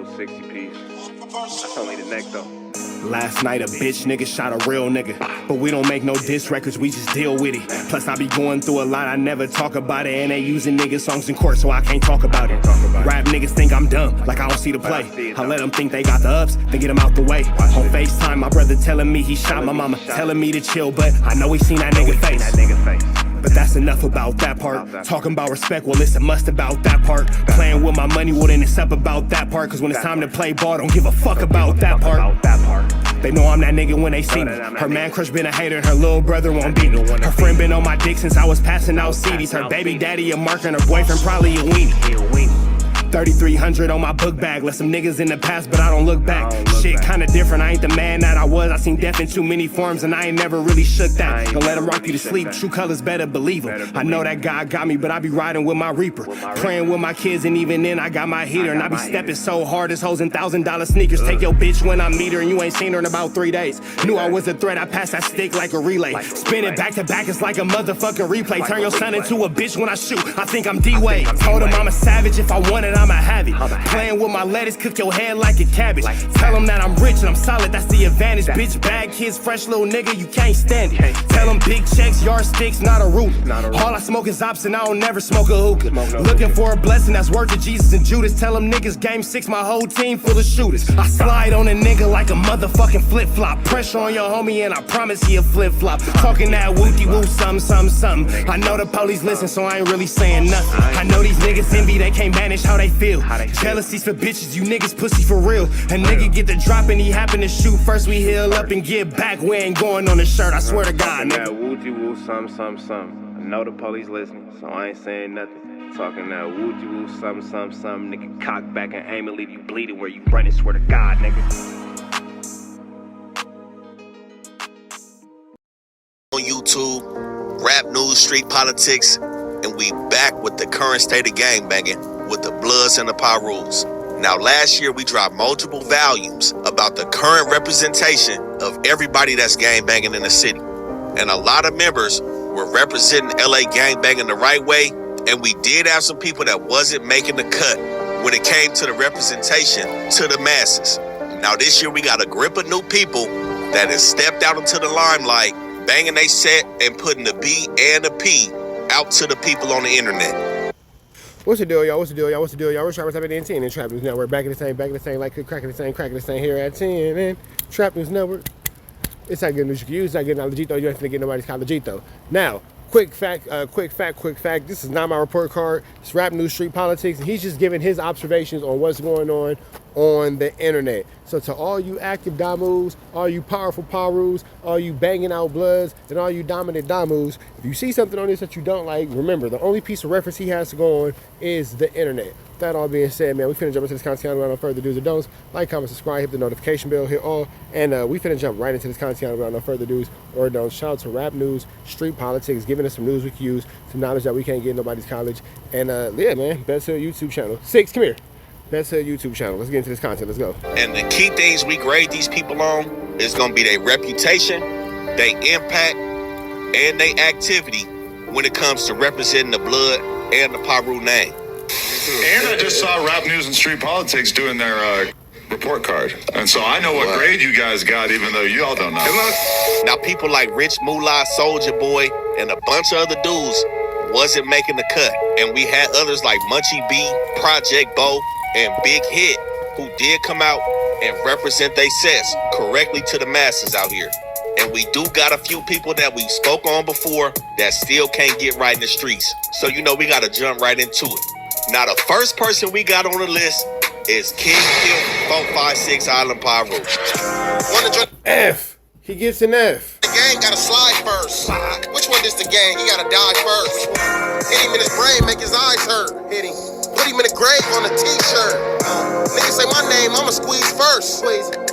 little 60 piece. That's only the neck though. Last night a bitch nigga shot a real nigga, but we don't make no diss records, we just deal with it. Plus I be going through a lot, I never talk about it, and they using niggas songs in court, so I can't talk about it. Rap niggas think I'm dumb, like I don't see the play. I let them think they got the ups, then get them out the way. On FaceTime, my brother telling me he shot my mama, telling me to chill, but I know he seen that nigga face. But that's enough about that part. Talking about respect, well it's a must about that part. Playing with my money, well then it's up about that part. Cause when it's time to play ball, don't give a fuck about that part. They know I'm that nigga when they see me. Her man crush been a hater and her little brother won't beat me. Her friend been on my dick since I was passing out CDs. Her baby daddy a mark and her boyfriend probably a weenie. 3,300 on my book bag. Left some niggas in the past, but I don't look back. Shit kinda different, I ain't the man that I was. I seen death in too many forms and I ain't never really shook that. Don't let him rock you to sleep, true colors better believe him. I know that God got me, but I be riding with my reaper. Praying with my kids and even then I got my heater. And I be stepping so hard, this hoes in $1,000 sneakers. Take your bitch when I meet her and you ain't seen her in about 3 days. Knew I was a threat, I passed that stick like a relay. Spin it back to back, it's like a motherfucking replay. Turn your son into a bitch when I shoot, I think I'm D-Wade. Told him I'm a savage, if I want it, I'ma have it. Playing with my lettuce, cook your head like a cabbage. Tell them that I'm rich and I'm solid, that's the advantage. Bitch, bad kids, fresh little nigga, you can't stand it. Tell them big checks, yardsticks, not a ruler. All I smoke is ops and I don't never smoke a hookah. Looking for a blessing that's worth it, Jesus and Judas. Tell them niggas game 6, my whole team full of shooters. I slide on a nigga like a motherfucking flip-flop. Pressure on your homie and I promise he a flip-flop. Talking that wooty-woo, something. I know the police listen, so I ain't really saying nothing. I know these niggas envy, they can't manage how they feel. Jealousy's for bitches, you niggas pussy for real. A nigga get the drop and he happen to shoot. First we heal up and get back, we ain't going on the shirt, I swear to God, nigga. That wooty-woo, something. I know the police listening, so I ain't saying nothing. Talking that wooty-woo, something. Nigga, cock back and aim and leave you bleeding where you running, swear to God, nigga. On YouTube, rap news, street politics, and we back with the current state of gangbanging with the Bloods and the PIRUs. Now, last year we dropped multiple volumes about the current representation of everybody that's gangbanging in the city. And a lot of members were representing LA gangbanging the right way, and we did have some people that wasn't making the cut when it came to the representation to the masses. Now, this year we got a grip of new people that has stepped out into the limelight, banging they set and putting the B and the P out to the people on the internet. What's the deal, y'all? What's the deal, y'all? We're Trappers up at 10 and Trap News Network. Back in the same, like cracking the same here at 10 and Trap News Network. It's not good news you can use, it's not good knowledge though. You ain't finna get nobody's college though. Now, quick fact. This is not my report card. It's rap news, street politics, and he's just giving his observations on what's going on the internet. So to all you active Damus, all you powerful Pirus, all you banging out Bloods, and all you dominant Damus, if you see something on this that you don't like, remember, the only piece of reference he has to go on is the internet. With that all being said, man, we finna jump into this content without no further do's or don'ts. Like, comment, subscribe, hit the notification bell, hit all, and we finna jump right into this content without no further do's or don'ts. Shout out to rap news, street politics, giving us some news we can use, some knowledge that we can't get in nobody's college, and yeah, man, best YouTube channel. 6, come here. That's a YouTube channel. Let's get into this content. Let's go. And the key things we grade these people on is going to be their reputation, their impact, and their activity when it comes to representing the Blood and the Piru name. And I just saw Rap News and Street Politics doing their report card. And so I know what grade you guys got, even though you all don't know. Now, people like Rich Moolah, Soulja Boy, and a bunch of other dudes wasn't making the cut. And we had others like Munchie B, Project Bo, and Big Hit, who did come out and represent they sets correctly to the masses out here. And we do got a few people that we spoke on before that still can't get right in the streets. So, you know, we got to jump right into it. Now, the first person we got on the list is King Pill 456 Island Piru. F. He gets an F. The gang gotta slide first. Which one is the gang? He gotta die first. Hit him in his brain, make his eyes hurt. Hit him. Put him in a grave on a t-shirt. Niggas say my name, I'ma squeeze first.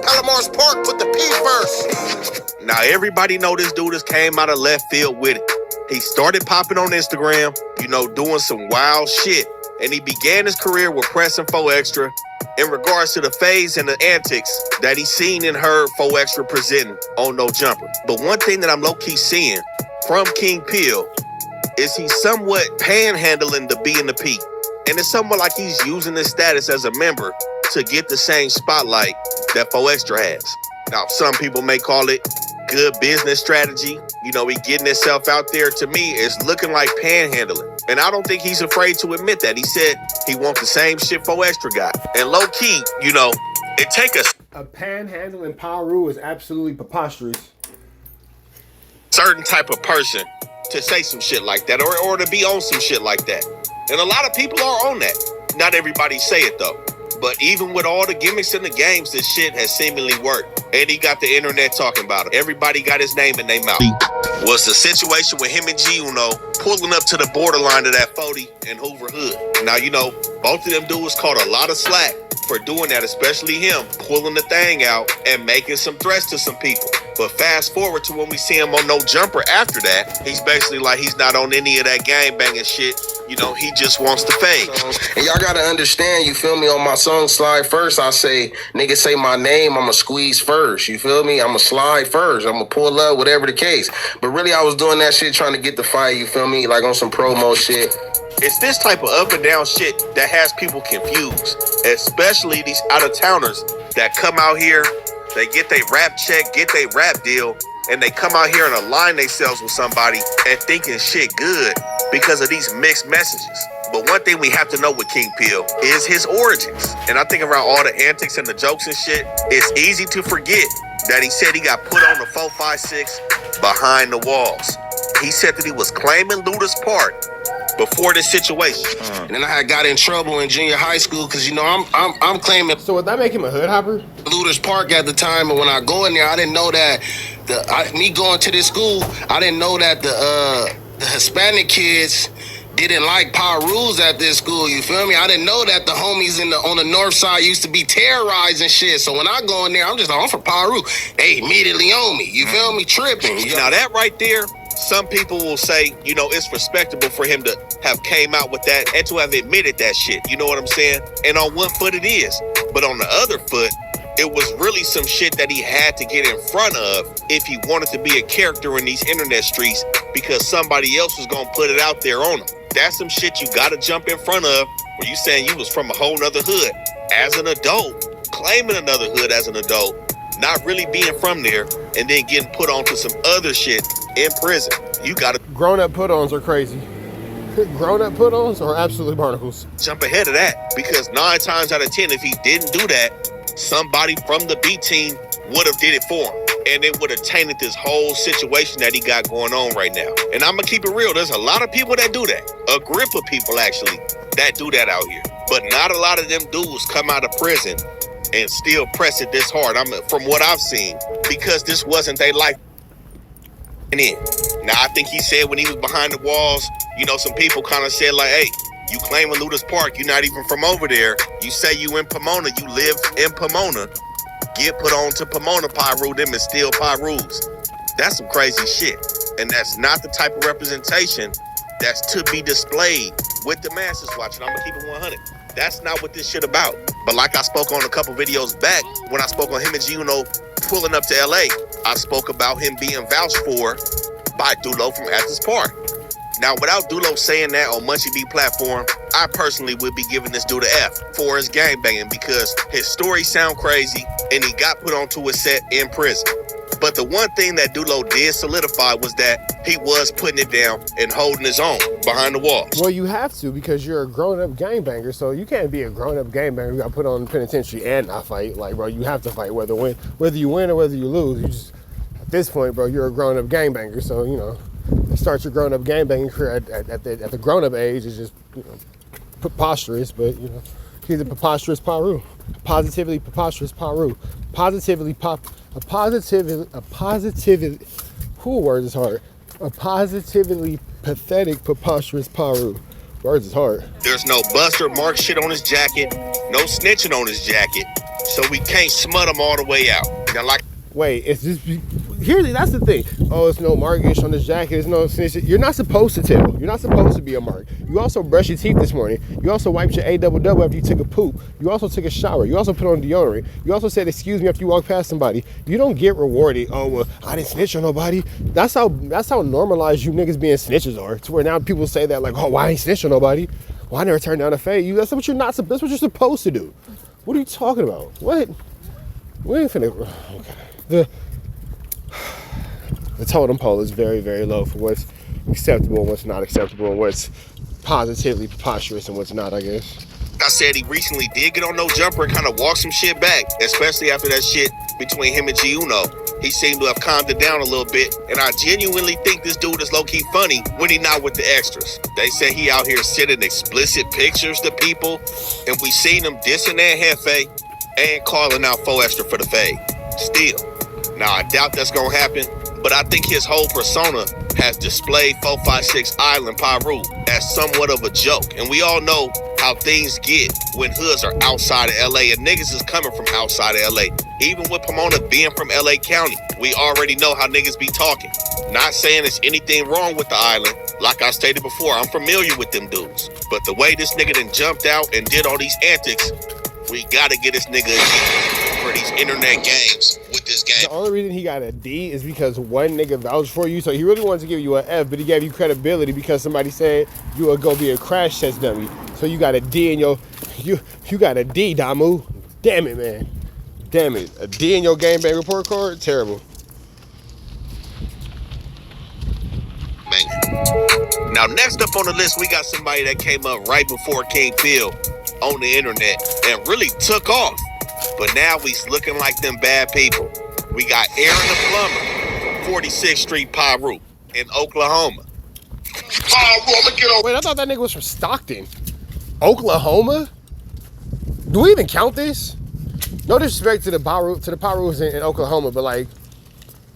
Palomar's Park, put the P first. Now everybody know this dude just came out of left field with it. He started popping on Instagram, you know, doing some wild shit. And he began his career with pressing 4 Extra in regards to the phase and the antics that he seen and heard 4 Extra presenting on No Jumper. But one thing that I'm low-key seeing from King Pill is he's somewhat panhandling the B and the P. And it's somewhat like he's using his status as a member to get the same spotlight that 4 Extra has. Now, some people may call it good business strategy. You know, he getting himself out there. To me, it's looking like panhandling. And I don't think he's afraid to admit that. He said he wants the same shit 4 Extra got. And low key, you know, it take us a panhandling PIRU is absolutely preposterous. Certain type of person to say some shit like that or to be on some shit like that. And a lot of people are on that. Not everybody say it though. But even with all the gimmicks in the games, this shit has seemingly worked. And he got the internet talking about him. Everybody got his name in their mouth. Was the situation with him and G-Uno pulling up to the borderline of that 40 and Hoover Hood. Now, you know, both of them dudes caught a lot of slack for doing that, especially him pulling the thing out and making some threats to some people. But fast forward to when we see him on No Jumper after that, he's basically like he's not on any of that gang banging shit. You know, he just wants to fade. And y'all gotta understand, you feel me, on my song Slide First, I say, nigga say my name, I'ma squeeze first. You feel me? I'ma slide first. I'ma pull up, whatever the case. But really, I was doing that shit trying to get the fight, you feel me? Like on some promo shit. It's this type of up and down shit that has people confused, especially these out-of-towners that come out here, they get their rap check, get their rap deal, and they come out here and align themselves with somebody and thinking shit good because of these mixed messages. But one thing we have to know with King Pill is his origins. And I think around all the antics and the jokes and shit, it's easy to forget that he said he got put on the 456 behind the walls. He said that he was claiming Luda's part before this situation. And then I had got in trouble in junior high school because, you know, I'm claiming So would that make him a hood hopper? Luda's Park at the time, and when I go in there, I didn't know that me going to this school, I didn't know that the Hispanic kids didn't like PIRUs at this school, you feel me? I didn't know that the homies on the north side used to be terrorizing shit. So when I go in there, I'm just like, I'm for PIRU. They immediately on me, you feel me? Tripping. Now that right there, some people will say, you know, it's respectable for him to have came out with that and to have admitted that shit. You know what I'm saying? And on one foot it is. But on the other foot, it was really some shit that he had to get in front of if he wanted to be a character in these internet streets because somebody else was going to put it out there on him. That's some shit you got to jump in front of where you saying you was from a whole nother hood as an adult, claiming another hood as an adult, not really being from there, and then getting put onto some other shit in prison. You got to Grown-up put-ons are crazy. Grown-up put-ons are absolutely barnacles. jump ahead of that because 9 times out of 10, if he didn't do that, somebody from the B team would have did it for him. And it would have tainted this whole situation that he got going on right now. And I'm going to keep it real. There's a lot of people that do that. A grip of people, actually, that do that out here. But not a lot of them dudes come out of prison and still press it this hard. From what I've seen, because this wasn't their life. Now, I think he said when he was behind the walls, you know, some people kind of said like, hey, you claiming Luda's Park, you're not even from over there. You say you in Pomona, you live in Pomona. Get put on to Pomona PIRU, them is still PIRUs. That's some crazy shit. And that's not the type of representation that's to be displayed with the masses watching. I'm gonna keep it 100. That's not what this shit about. But like I spoke on a couple videos back, when I spoke on him and G-Uno pulling up to LA, I spoke about him being vouched for by Dulo from Athens Park. Now, without Dulo saying that on Munchie B platform, I personally would be giving this dude an F for his gangbanging because his story sound crazy and he got put onto a set in prison. But the one thing that Dulo did solidify was that he was putting it down and holding his own behind the walls. Well, you have to because you're a grown-up gangbanger, so you can't be a grown-up gangbanger. You got put on the penitentiary and not fight. Like, bro, you have to fight whether you win or whether you lose. You just, at this point, bro, you're a grown-up gangbanger, so, you know, start your grown-up gangbanging career at the grown-up age is just, you know, preposterous, but, you know, he's a preposterous PIRU. Positively preposterous PIRU. Positively, word is hard. A positively pathetic, preposterous PIRU. Words is hard. There's no Buster Mark shit on his jacket, no snitching on his jacket, so we can't smut him all the way out. Now, like, wait, it's just that's the thing. Oh, it's no markish on this jacket. It's no snitch. You're not supposed to tell. You're not supposed to be a mark. You also brushed your teeth this morning. You also wiped your A-double-double after you took a poop. You also took a shower. You also put on deodorant. You also said excuse me after you walked past somebody. You don't get rewarded. Oh, well, I didn't snitch on nobody. That's how normalized you niggas being snitches are. To where now people say that like, oh, why I ain't snitch on nobody? Well, I never turned down a fade. That's what you're supposed to do. What are you talking about? What? We ain't finna. Okay. The totem pole is very, very low for what's acceptable and what's not acceptable and what's positively preposterous and what's not, I guess. I said he recently did get on No Jumper and kind of walk some shit back, especially after that shit between him and G Uno. He seemed to have calmed it down a little bit, and I genuinely think this dude is low-key funny when he not with the extras. They say he out here sending explicit pictures to people, and we seen him dissing that Hefe and calling out 4 Extra for the fade. Still. Now, I doubt that's gonna happen, but I think his whole persona has displayed 456 Island Piru as somewhat of a joke. And we all know how things get when hoods are outside of LA and niggas is coming from outside of LA. Even with Pomona being from LA County, we already know how niggas be talking. Not saying there's anything wrong with the island. Like I stated before, I'm familiar with them dudes. But the way this nigga done jumped out and did all these antics, we gotta get this nigga for these internet games with this game. The only reason he got a D is because one nigga vouched for you, so he really wanted to give you an F, but he gave you credibility because somebody said you would go be a crash test dummy. So you got a D in your, you got a D, Damu. Damn it, man. Damn it. A D in your game bang report card? Terrible. Man. Now, next up on the list, we got somebody that came up right before King Phil on the internet and really took off. But now he's looking like them bad people. We got Aaron the Plumber from 46th Street, Piru in Oklahoma. Wait, I thought that nigga was from Stockton. Oklahoma? Do we even count this? No disrespect to the Pirus in Oklahoma, but like,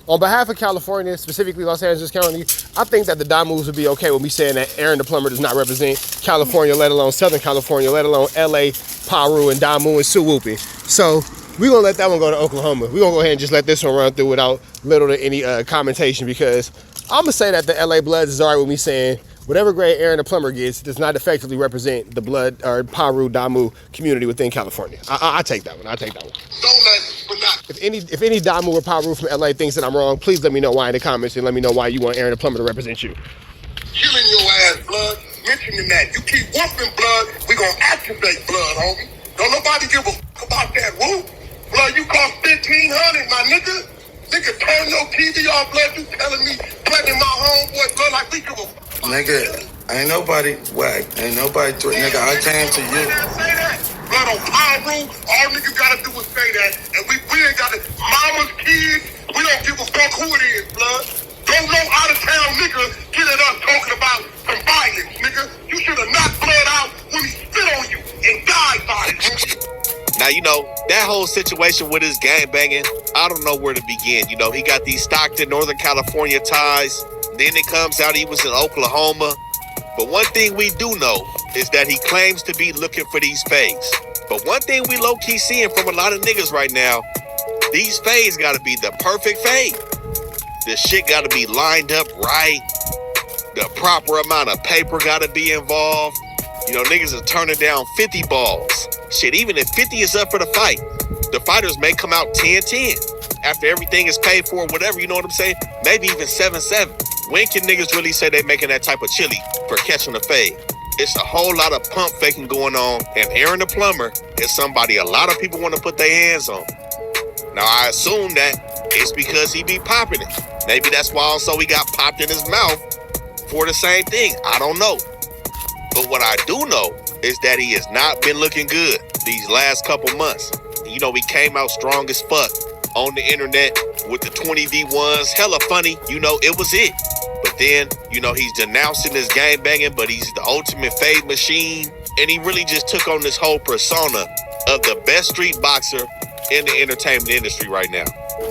on behalf of California, specifically Los Angeles County, I think that the Damus would be okay with me saying that Aaron the Plumber does not represent California, let alone Southern California, let alone LA, Piru, and Damu and Suwupi. So we're gonna let that one go to Oklahoma. We're gonna go ahead and just let this one run through without little to any commentation, because I'm gonna say that the LA Bloods is all right with me saying whatever grade Aaron the Plumber gets does not effectively represent the Blood or Piru Damu community within California. I take that one. I take that one. If any Damu or Piru from LA thinks that I'm wrong, please let me know why in the comments and let me know why you want Aaron the Plumber to represent you. Killing your ass, Blood. Mentioning that. You keep whooping Blood, we gonna activate Blood, homie. Don't nobody give a fuck about that whoop. Blood, you cost $1,500, my nigga. Nigga, turn your TV off, Blood. You telling me threatening my homeboy, Blood, like we give a fuck. Nigga, ain't nobody whack. Ain't nobody nigga, I came to you. Say that. Blood, on Piru, all niggas gotta do is say that. And we ain't gotta, mama's kids, we don't give a fuck who it is, Blood. Don't no out of town nigga get at us talking about some violence, nigga. You should have knocked Blood out when he spit on you and died by it. Now, you know, that whole situation with his gang banging, I don't know where to begin. You know, he got these Stockton, Northern California ties. Then it comes out he was in Oklahoma. But one thing we do know is that he claims to be looking for these fades. But one thing we low-key seeing from a lot of niggas right now, these fades gotta be the perfect fade. The shit gotta be lined up right. The proper amount of paper gotta be involved. You know, niggas are turning down 50 balls. Shit, even if 50 is up for the fight, the fighters may come out 10-10. After everything is paid for, whatever, you know what I'm saying? Maybe even 7-7. When can niggas really say they making that type of chili for catching the fade? It's a whole lot of pump faking going on, and Aaron the Plumber is somebody a lot of people want to put their hands on. Now, I assume that it's because he be popping it. Maybe that's why also he got popped in his mouth for the same thing. I don't know. But what I do know is that he has not been looking good these last couple months. You know, he came out strong as fuck on the internet with the 20v1s, hella funny, you know, it was it. But then, you know, he's denouncing his gang banging, but he's the ultimate fade machine. And he really just took on this whole persona of the best street boxer in the entertainment industry right now.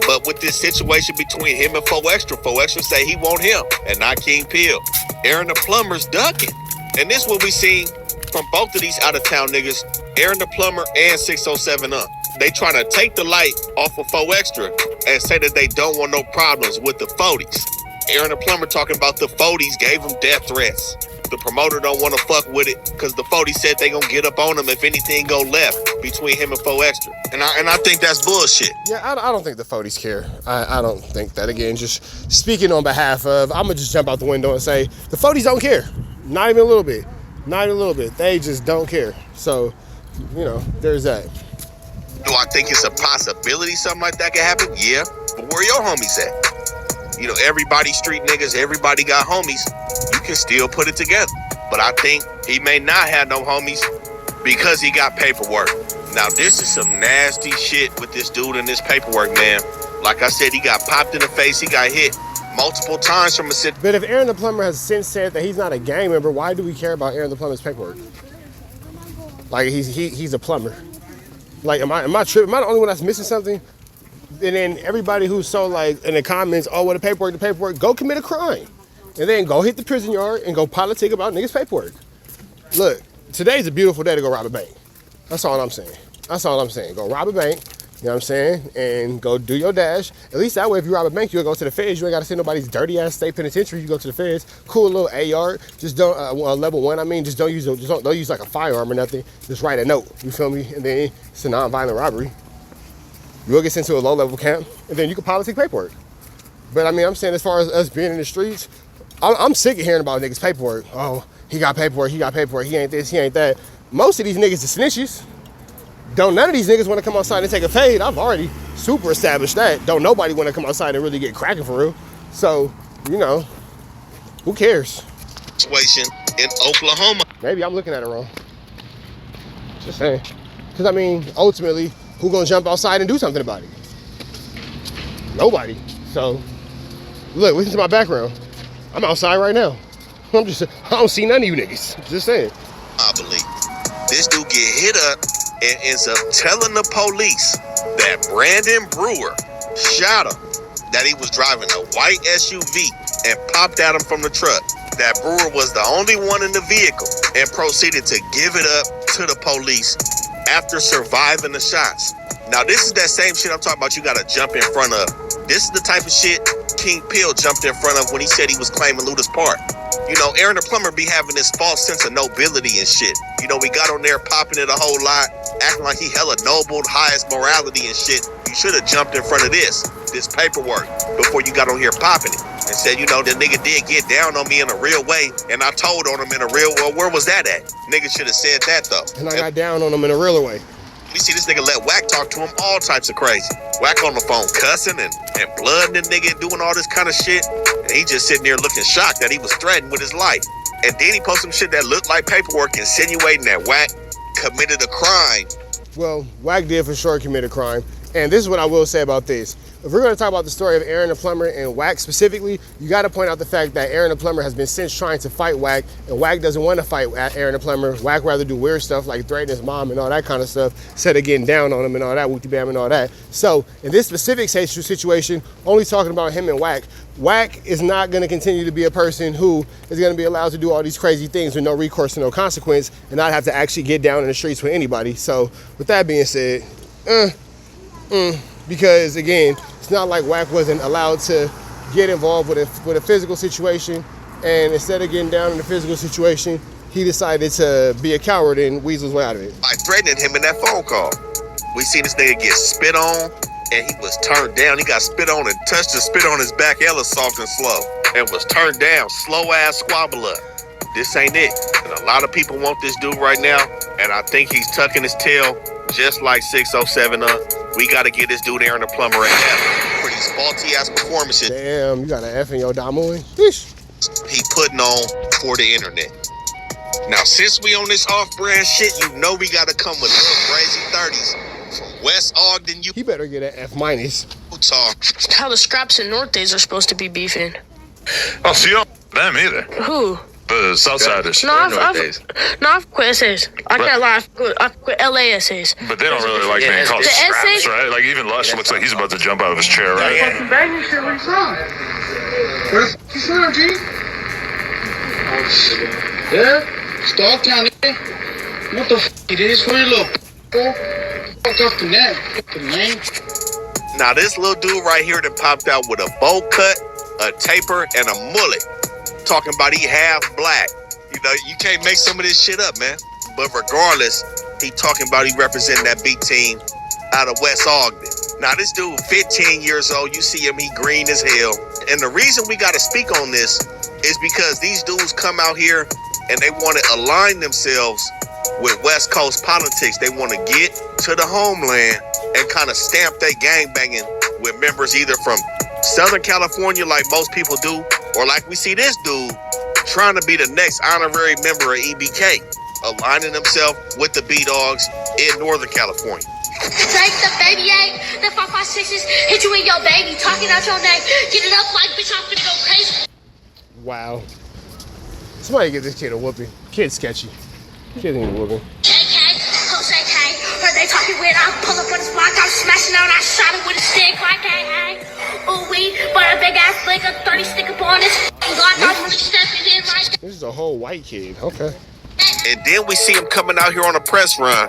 But with this situation between him and 4 Extra say he want him and not King Pill. Aaron the Plumber's ducking. And this what we seen from both of these out-of-town niggas, Aaron the Plumber and 607 Up. They trying to take the light off of 4 Extra and say that they don't want no problems with the 40s. Aaron the Plumber talking about the 40s gave him death threats. The promoter don't want to fuck with it because the 40s said they gonna get up on him if anything go left between him and 4 Extra. And I think that's bullshit. Yeah, I don't think the 40s care. I don't think that. Again, just speaking on behalf of, I'm gonna just jump out the window and say the 40s don't care. Not even a little bit. Not even a little bit. They just don't care. So, you know, there's that. Do I think it's a possibility something like that could happen? Yeah. But where your homies at? You know, everybody street niggas, everybody got homies. You can still put it together. But I think he may not have no homies because he got paperwork. Now, this is some nasty shit with this dude and this paperwork, man. Like I said, he got popped in the face. He got hit multiple times from a sit. But if Aaron the Plumber has since said that he's not a gang member, why do we care about Aaron the Plumber's paperwork? Like, he's a plumber. Like, am I tripping? Am I the only one that's missing something? And then everybody who's so, like, in the comments, oh, well, the paperwork, go commit a crime. And then go hit the prison yard and go politic about niggas' paperwork. Look, today's a beautiful day to go rob a bank. That's all I'm saying. That's all I'm saying. Go rob a bank, you know what I'm saying? And go do your dash. At least that way, if you rob a bank, you'll go to the feds. You ain't got to send nobody's dirty-ass state penitentiary. You go to the feds. Cool little AR. Just don't, level 1, I mean, just don't use like a firearm or nothing. Just write a note, you feel me? And then it's a non-violent robbery. You'll get sent to a low-level camp, and then you can politic paperwork. But I mean, I'm saying as far as us being in the streets, I'm sick of hearing about niggas' paperwork. Oh, he got paperwork, he ain't this, he ain't that. Most of these niggas are snitches. Don't none of these niggas want to come outside and take a fade. I've already super established that. Don't nobody want to come outside and really get cracking for real. So, you know, who cares? Situation in Oklahoma. Maybe I'm looking at it wrong. Just saying. Because I mean, ultimately, who gonna jump outside and do something about it? Nobody. So, look, listen to my background. I'm outside right now. I don't see none of you niggas. Just saying. I believe this dude get hit up and ends up telling the police that Brandon Brewer shot him, that he was driving a white SUV and popped at him from the truck, that Brewer was the only one in the vehicle, and proceeded to give it up to the police after surviving the shots. Now, this is that same shit I'm talking about you gotta jump in front of. This is the type of shit King Pill jumped in front of when he said he was claiming Luda's part. You know, Aaron the Plumber be having this false sense of nobility and shit. You know, we got on there popping it a whole lot, acting like he hella noble, highest morality and shit. You should have jumped in front of this paperwork, before you got on here popping it and said, you know, the nigga did get down on me in a real way, and I told on him in a real way. Well, where was that at? Nigga should have said that, though. And I got down on him in a real way. We see this nigga let Wack talk to him all types of crazy. Wack on the phone cussing and blooding the nigga, doing all this kind of shit. And he just sitting there looking shocked that he was threatened with his life. And then he posted some shit that looked like paperwork insinuating that Wack committed a crime. Well, Wack did for sure commit a crime. And this is what I will say about this. If we're going to talk about the story of Aaron the Plumber and Wack specifically, you got to point out the fact that Aaron the Plumber has been since trying to fight Wack, and Wack doesn't want to fight Aaron the Plumber. Wack rather do weird stuff like threaten his mom and all that kind of stuff, instead of getting down on him and all that, whoopty bam and all that. So in this specific situation, only talking about him and Wack, Wack is not going to continue to be a person who is going to be allowed to do all these crazy things with no recourse and no consequence, and not have to actually get down in the streets with anybody. So with that being said, because again, it's not like Wack wasn't allowed to get involved with a physical situation, and instead of getting down in the physical situation, he decided to be a coward and weasel his way out of it. I threatened him in that phone call. We seen this nigga get spit on, and he was turned down. He got spit on and touched the spit on his back hella soft and slow, and was turned down, slow ass squabble up. This ain't it. And a lot of people want this dude right now, and I think he's tucking his tail just like 607 up. We got to get this dude Aaron the Plumber an F for these faulty-ass performances. Damn, you got an F in your Damoy? He putting on for the internet. Now, since we on this off-brand shit, you know we got to come with Lil Brazy 30s from West Ogden, He better get an F-. Utah. How the Scraps and Nortes are supposed to be beefing. Oh, so you don't them either. Who? The Southsiders. No, I've quit essays. I can't lie. I've quit LA essays. But they don't really like being called The scraps, essays? right? Like, even Lush looks like he's about to jump out of his chair, right? Fucking banging shit, what's wrong? What's wrong, G? Yeah? Start town, nigga. What the f*** it is? Where you look? Fuck off the net. The name. Now, this little dude right here that popped out with a bowl cut, a taper, and a mullet, talking about he half black. You know, you can't make some of this shit up, man. But regardless, he talking about he representing that B team out of West Ogden. Now, this dude, 15 years old, you see him, he green as hell. And the reason we got to speak on this is because these dudes come out here and they want to align themselves with West Coast politics. They want to get to the homeland and kind of stamp they gangbanging with members either from Southern California, like most people do, or like we see this dude trying to be the next honorary member of EBK, aligning himself with the B-Dogs in Northern California. Drake, the baby eight, the 556s, hit you in your baby, talking out your neck, get it up like bitch, I'm finna go crazy. Wow. Somebody get this kid a whooping. Kid's sketchy. Kid ain't a whooping. JK, Jose K, heard they talking weird, I pull up on his block, I'm smashing out, I shot it with a stick like hey. Ooh wee, but a big ass flick, a 30 stick up on this block, I'm really stepping in like. This is a whole white kid. Okay. And then we see him coming out here on a press run,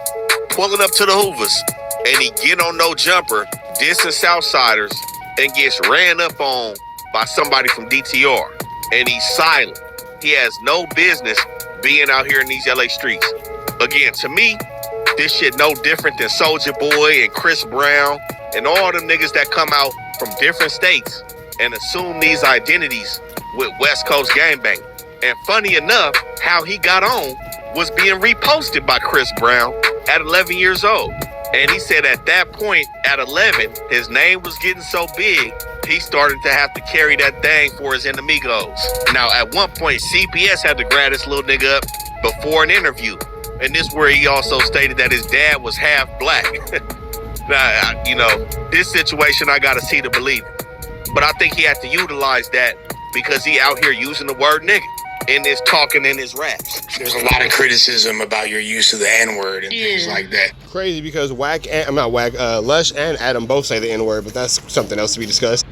pulling up to the Hoovers, and he get on no jumper, dissing Southsiders, and gets ran up on by somebody from DTR. And he's silent. He has no business being out here in these LA streets. Again, to me, this shit no different than Soulja Boy and Chris Brown and all them niggas that come out from different states and assume these identities with West Coast gangbang. And funny enough, how he got on was being reposted by Chris Brown at 11 years old. And he said at that point, at 11, his name was getting so big, he started to have to carry that thing for his enemigos. Now, at one point, CPS had to grab this little nigga up before an interview. And this is where he also stated that his dad was half black. Now, you know, this situation, I gotta see to believe it. But I think he had to utilize that because he out here using the word nigga in his talking and his raps. There's a lot of criticism about your use of the N-word and things like that. Crazy because Wack and, I'm not Wack, Lush and Adam both say the N-word, but that's something else to be discussed.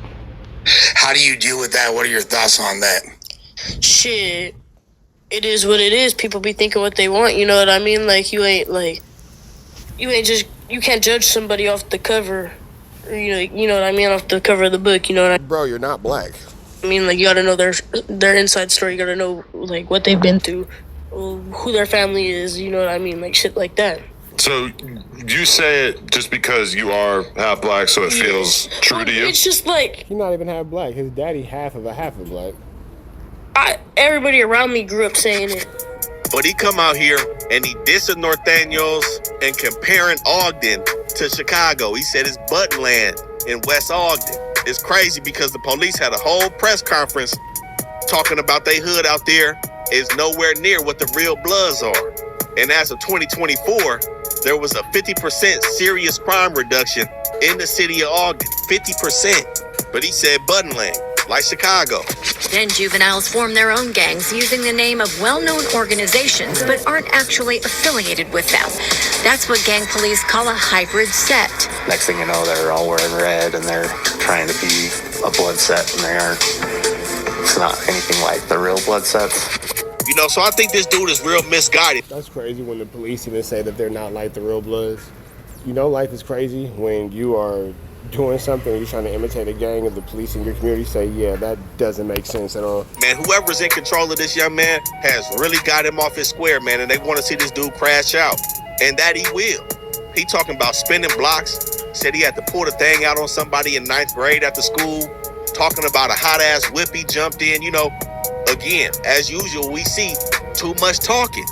How do you deal with that? What are your thoughts on that? Shit, it is what it is. People be thinking what they want, you know what I mean? Like, you can't judge somebody off the cover, you know what I mean, off the cover of the book, you know what I mean? Bro, you're not black. I mean, like, you gotta know their inside story, you gotta know, like, what they've been through, who their family is, you know what I mean, like, shit like that. So you say it just because you are half black, so it feels true to you? It's just like... He's not even half black. His daddy half of black. Everybody around me grew up saying it. But he come out here and he dissing Norteños and comparing Ogden to Chicago. He said it's Buttonland in West Ogden. It's crazy because the police had a whole press conference talking about they hood out there is nowhere near what the real Bloods are. And as of 2024, there was a 50% serious crime reduction in the city of Ogden. 50%. But he said Buttonland, like Chicago. Then juveniles form their own gangs using the name of well-known organizations but aren't actually affiliated with them. That's what gang police call a hybrid set. Next thing you know, they're all wearing red and they're trying to be a blood set, and they aren't. It's not anything like the real blood sets. You know, so I think this dude is real misguided. That's crazy when the police even say that they're not like the real Bloods. You know, life is crazy when you are doing something and you're trying to imitate a gang of the police in your community. Say, yeah, that doesn't make sense at all. Man, whoever's in control of this young man has really got him off his square, man, and they want to see this dude crash out. And that he will. He talking about spinning blocks. Said he had to pull the thing out on somebody in 9th grade after school. Talking about a hot-ass whip he jumped in, you know. Again, as usual, we see too much talking.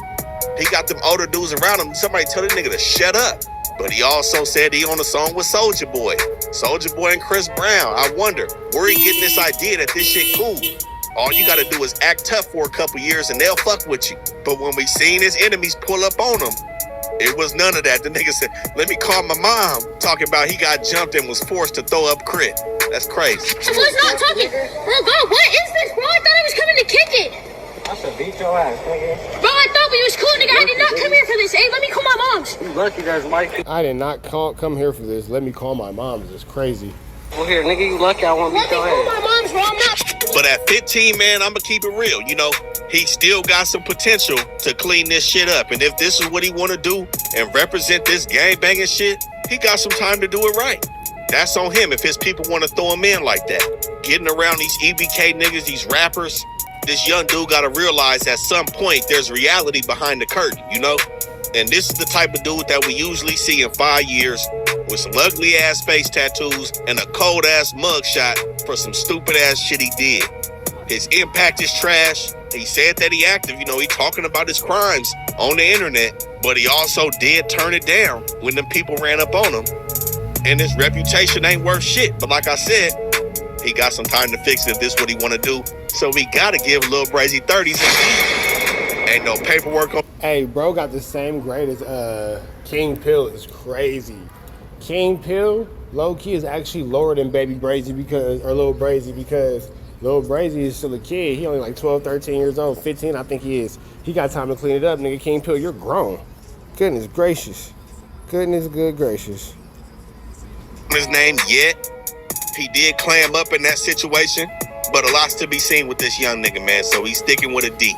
He got them older dudes around him. Somebody tell the nigga to shut up. But he also said he on a song with Soulja Boy. Soulja Boy and Chris Brown. I wonder, where he getting this idea that this shit cool? All you gotta do is act tough for a couple years and they'll fuck with you. But when we seen his enemies pull up on him, it was none of that. The nigga said, let me call my mom. Talking about he got jumped and was forced to throw up crit. That's crazy. I was not talking. Oh, God, what is this, bro? I thought I was coming to kick it. I should beat your ass, nigga. Bro, I thought we was cool, nigga. I did not come here for this. Hey, let me call my moms. You lucky there's Mike. I did not come here for this. Let me call my moms. It's crazy. Well, here, nigga, you lucky I won't beat your ass. Let me call my moms, bro. I'm not. But at 15, man, I'm gonna keep it real. You know, he still got some potential to clean this shit up. And if this is what he want to do and represent this gangbanging shit, he got some time to do it right. That's on him if his people want to throw him in like that. Getting around these EBK niggas, these rappers, this young dude got to realize at some point there's reality behind the curtain, you know? And this is the type of dude that we usually see in 5 years with some ugly ass face tattoos and a cold ass mugshot for some stupid ass shit he did. His impact is trash. He said that he active, you know, he talking about his crimes on the internet, but he also did turn it down when them people ran up on him. and his reputation ain't worth shit. But like I said, he got some time to fix it if this is what he want to do. So we gotta give Lil Brazy 30s and ain't no paperwork on. Hey, bro got the same grade as King Pill. Is crazy. King Pill, low key, is actually lower than Baby Brazy Lil Brazy, because Lil Brazy is still a kid. He only like 12, 13 years old, 15 I think he is. He got time to clean it up, nigga. King Pill, you're grown. Goodness gracious. Goodness good gracious. His name yet. He did clam up in that situation, but a lot's to be seen with this young nigga, man, so he's sticking with a D.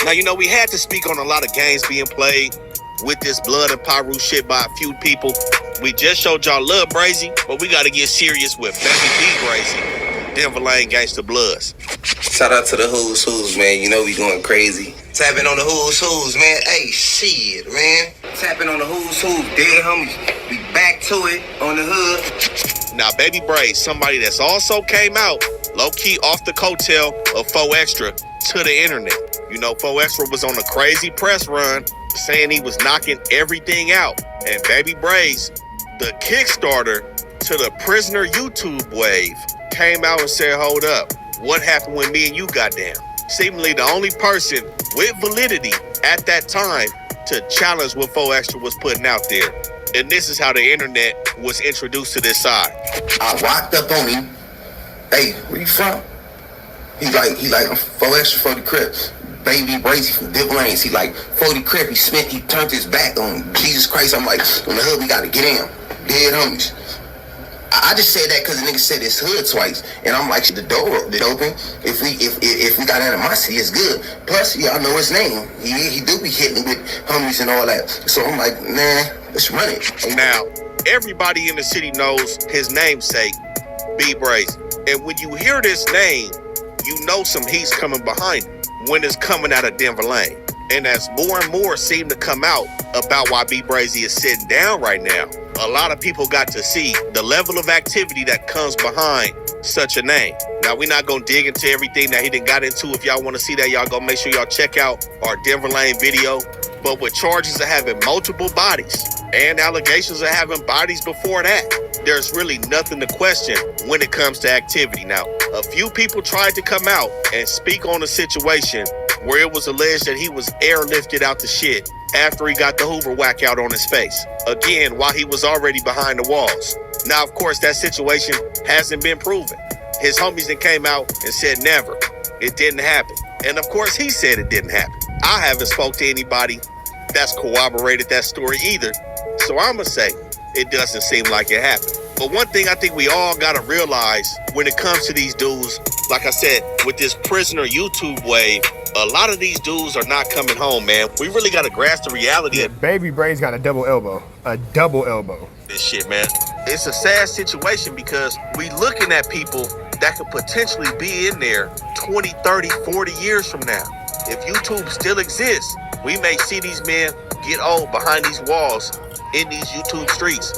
Now, you know, we had to speak on a lot of games being played with this blood and Piru shit by a few people. We just showed y'all Lil Brazy, but we gotta get serious with Baby B Brazy, Denver Lane Gangsta Bloods. Shout out to the Who's Who's, man. You know we going crazy. Tapping on the Who's Who's, man. Hey, shit, man. Tapping on the Who's Who's. Dead homies. We back to it on the hood. Now, Baby Brazy, somebody that's also came out low-key off the coattail of 4Extra to the internet. You know, 4Extra was on a crazy press run saying he was knocking everything out. And Baby Brazy, the Kickstarter to the Prisoner YouTube wave, came out and said, hold up, what happened when me and you got down? Seemingly the only person with validity at that time to challenge what 4Extra was putting out there. And this is how the internet was introduced to this side. I walked up on him. Hey, where you from? He like, I'm 4Extra for the Crips. Baby Brazy from Denver Lanes. He like, 40 Crip. He turned his back on him. Jesus Christ, I'm like, in the hood, we gotta get in. Dead homies. I just said that because the nigga said it's hood twice, and I'm like, the door open. If we got animosity, it's good. Plus, y'all know his name. He do be hitting with homies and all that. So I'm like, nah, let's run it. Now, everybody in the city knows his namesake, B Brazy. And when you hear this name, you know some heat's coming behind him when it's coming out of Denver Lane. And as more and more seem to come out about why B Brazy is sitting down right now, a lot of people got to see the level of activity that comes behind such a name. Now, we're not going to dig into everything that he done got into. If y'all want to see that, y'all go make sure y'all check out our Denver Lane video. But with charges of having multiple bodies and allegations of having bodies before that, there's really nothing to question when it comes to activity. Now, a few people tried to come out and speak on a situation where it was alleged that he was airlifted out the shit after he got the Hoover whack out on his face. Again, while he was already behind the walls. Now, of course, that situation hasn't been proven. His homies then came out and said never. It didn't happen. And of course, he said it didn't happen. I haven't spoke to anybody that's corroborated that story either. So I'ma say it doesn't seem like it happened. But one thing I think we all gotta realize when it comes to these dudes, like I said, with this Prisoner YouTube wave, a lot of these dudes are not coming home, man. We really gotta grasp the reality of Baby Brazy got a double elbow. A double elbow. This shit, man. It's a sad situation because we looking at people that could potentially be in there 20, 30, 40 years from now. If YouTube still exists, we may see these men get old behind these walls in these YouTube streets.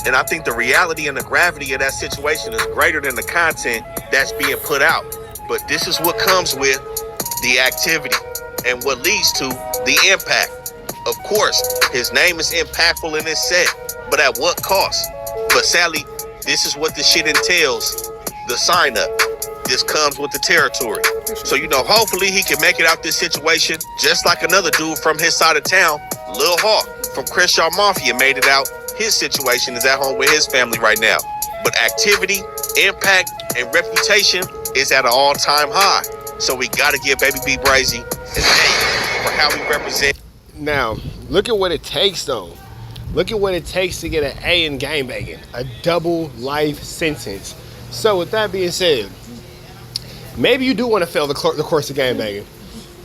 And I think the reality and the gravity of that situation is greater than the content that's being put out. But this is what comes with the activity and what leads to the impact. Of course, his name is impactful in this set, but at what cost? But sadly, this is what this shit entails, the sign up. This comes with the territory. So, you know, hopefully he can make it out this situation, just like another dude from his side of town, Lil Hawk from Crenshaw Mafia, made it out. His situation is at home with his family right now. But activity, impact, and reputation is at an all-time high. So we gotta give Baby B Brazy an A for how he represents. Now, look at what it takes though. Look at what it takes to get an A in gangbanging. A double life sentence. So with that being said, maybe you do want to fail the course of gangbanging.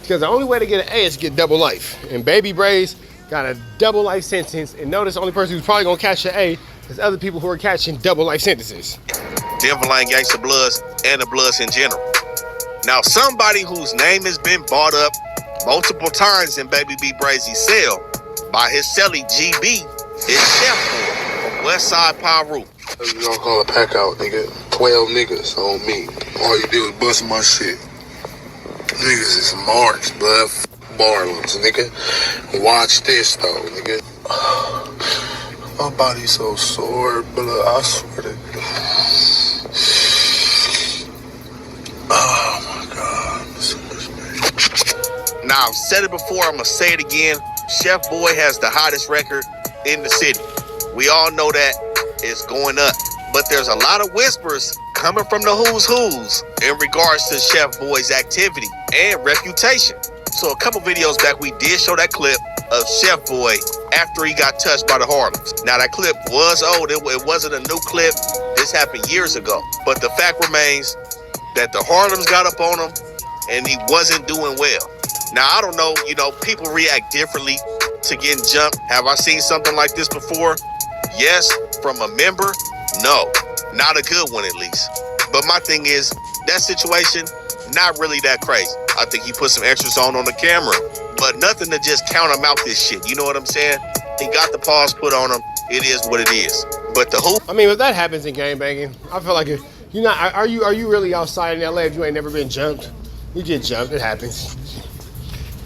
Because the only way to get an A is to get double life. And Baby Brazy got a double life sentence. And notice the only person who's probably gonna catch an A is other people who are catching double life sentences. Denver Lane Gangsta Bloods and the Bloods in general. Now, somebody whose name has been brought up multiple times in Baby B Brazy's cell by his cellie GB is Chef from Westside Piru. You gonna call a pack out, nigga. 12 niggas on me. All you do is bust my shit. Niggas is marks, blood, Barlums, nigga. Watch this though, nigga. My body's so sore, but I swear to God. Oh my God. So much pain. Now, I've said it before, I'm gonna say it again. Chef Boy has the hottest record in the city. We all know that it's going up. But there's a lot of whispers coming from the who's in regards to Chef Boy's activity and reputation. So a couple videos back, we did show that clip of Chef Boy after he got touched by the Harlems. Now, that clip was old. It wasn't a new clip. This happened years ago. But the fact remains that the Harlems got up on him and he wasn't doing well. Now, I don't know, people react differently to getting jumped. Have I seen something like this before? Yes. From a member? No. Not a good one, at least. But my thing is, that situation, not really that crazy. I think he put some extras on the camera, but nothing to just count him out this shit. You know what I'm saying? He got the pause put on him. It is what it is. But the hoop. I mean, if that happens in gangbanging, I feel like if you're not, are you really outside in LA if you ain't never been jumped? You get jumped, it happens.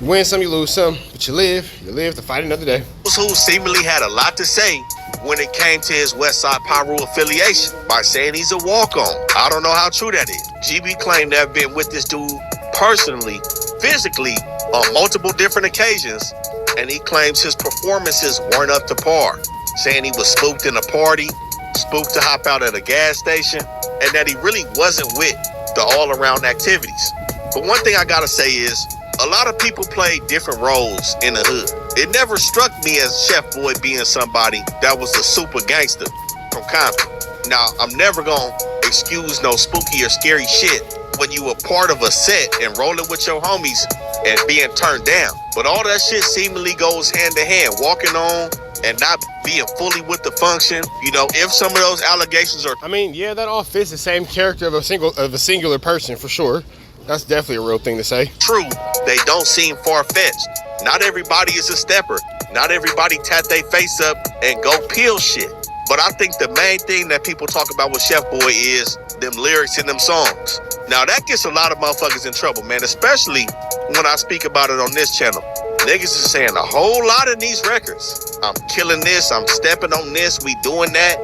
You win some, you lose some, but you live to fight another day. Who seemingly had a lot to say when it came to his Westside PIRU affiliation by saying he's a walk-on. I don't know how true that is. GB claimed to have been with this dude personally, physically, on multiple different occasions, and he claims his performances weren't up to par, saying he was spooked in a party, spooked to hop out at a gas station, and that he really wasn't with the all-around activities. But one thing I gotta say is, a lot of people play different roles in the hood. It never struck me as Chef Boy being somebody that was a super gangster from Compton. Now, I'm never gonna excuse no spooky or scary shit when you a part of a set and rolling with your homies and being turned down. But all that shit seemingly goes hand to hand, walking on and not being fully with the function. If some of those allegations are... I mean, yeah, that all fits the same character of a singular person, for sure. That's definitely a real thing to say. True, they don't seem far-fetched. Not everybody is a stepper. Not everybody tat their face up and go peel shit. But I think the main thing that people talk about with Chef Boy is them lyrics in them songs. Now, that gets a lot of motherfuckers in trouble, man, especially when I speak about it on this channel. Niggas is saying a whole lot in these records. I'm killing this, I'm stepping on this, we doing that.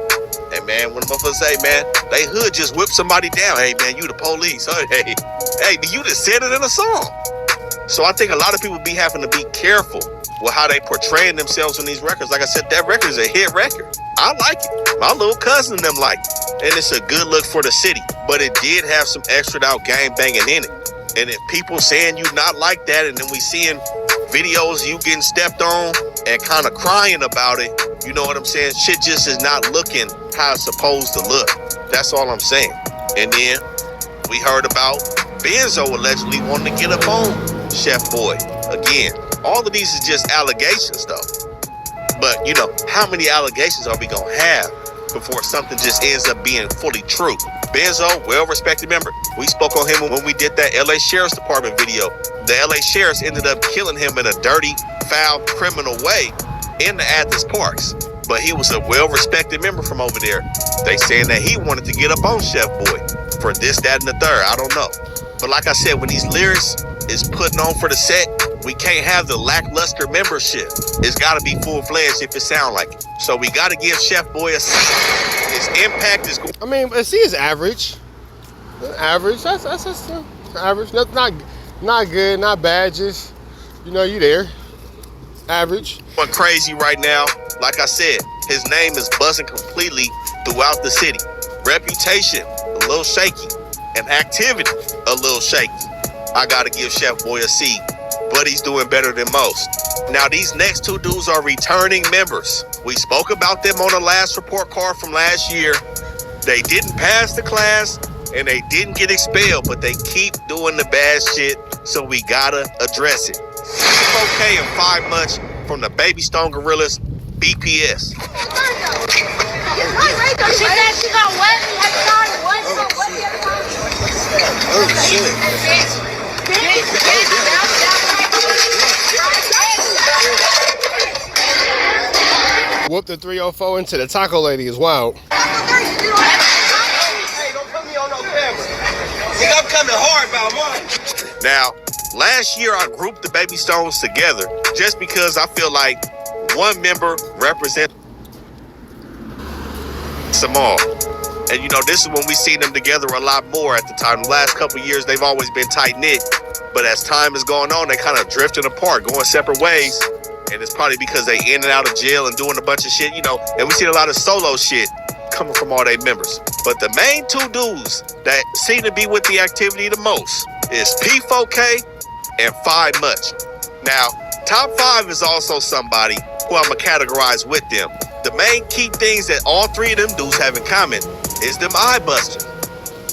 And man, when the motherfuckers say, man, they hood just whip somebody down. Hey, man, you the police. Hey, you just said it in a song. So I think a lot of people be having to be careful with how they portraying themselves in these records. Like I said, that record is a hit record. I like it. My little cousin and them like it. And it's a good look for the city. But it did have some extra out gang banging in it. And if people saying you not like that, and then we seeing videos you getting stepped on and kind of crying about it, you know what I'm saying? Shit just is not looking how it's supposed to look. That's all I'm saying. And then we heard about Benzo allegedly wanting to get up on Chef Boy. Again, all of these is just allegations though. But how many allegations are we gonna have before something just ends up being fully true? Benzo, well-respected member. We spoke on him when we did that LA Sheriff's Department video. The LA Sheriffs ended up killing him in a dirty, foul, criminal way in the Athens Parks. But he was a well-respected member from over there. They saying that he wanted to get up on Chef Boy for this, that, and the third. I don't know. But like I said, when these lyrics is putting on for the set, we can't have the lackluster membership. It's got to be full-fledged if it sound like it. So we got to give Chef Boy a C. His impact is... I mean, a C is average. Average. That's average. Not good, not bad. Just, you there. Average. Going crazy right now. Like I said, his name is buzzing completely throughout the city. Reputation, a little shaky. And activity, a little shaky. I gotta give Chef Boy a C, but he's doing better than most. Now, these next two dudes are returning members. We spoke about them on the last report card from last year. They didn't pass the class, and they didn't get expelled, but they keep doing the bad shit, so we gotta address it. Okay in 5 months from the Baby Stone Gorillas, BPS. Whoop the 304 into the taco lady is wild. Hey, don't put me on no camera. Nigga, I'm coming hard about mine. Now, last year I grouped the Baby Stones together just because I feel like one member represents amongst them all. And you know, this is when we see them together a lot more at the time. The last couple of years, they've always been tight-knit. But as time is going on, they kind of drifting apart, going separate ways. And it's probably because they in and out of jail and doing a bunch of shit, you know. And we see a lot of solo shit coming from all their members. But the main two dudes that seem to be with the activity the most is P4K and 5 Much. Now, top 5 is also somebody who I'm going to categorize with them. The main key things that all three of them dudes have in common is them eye busters.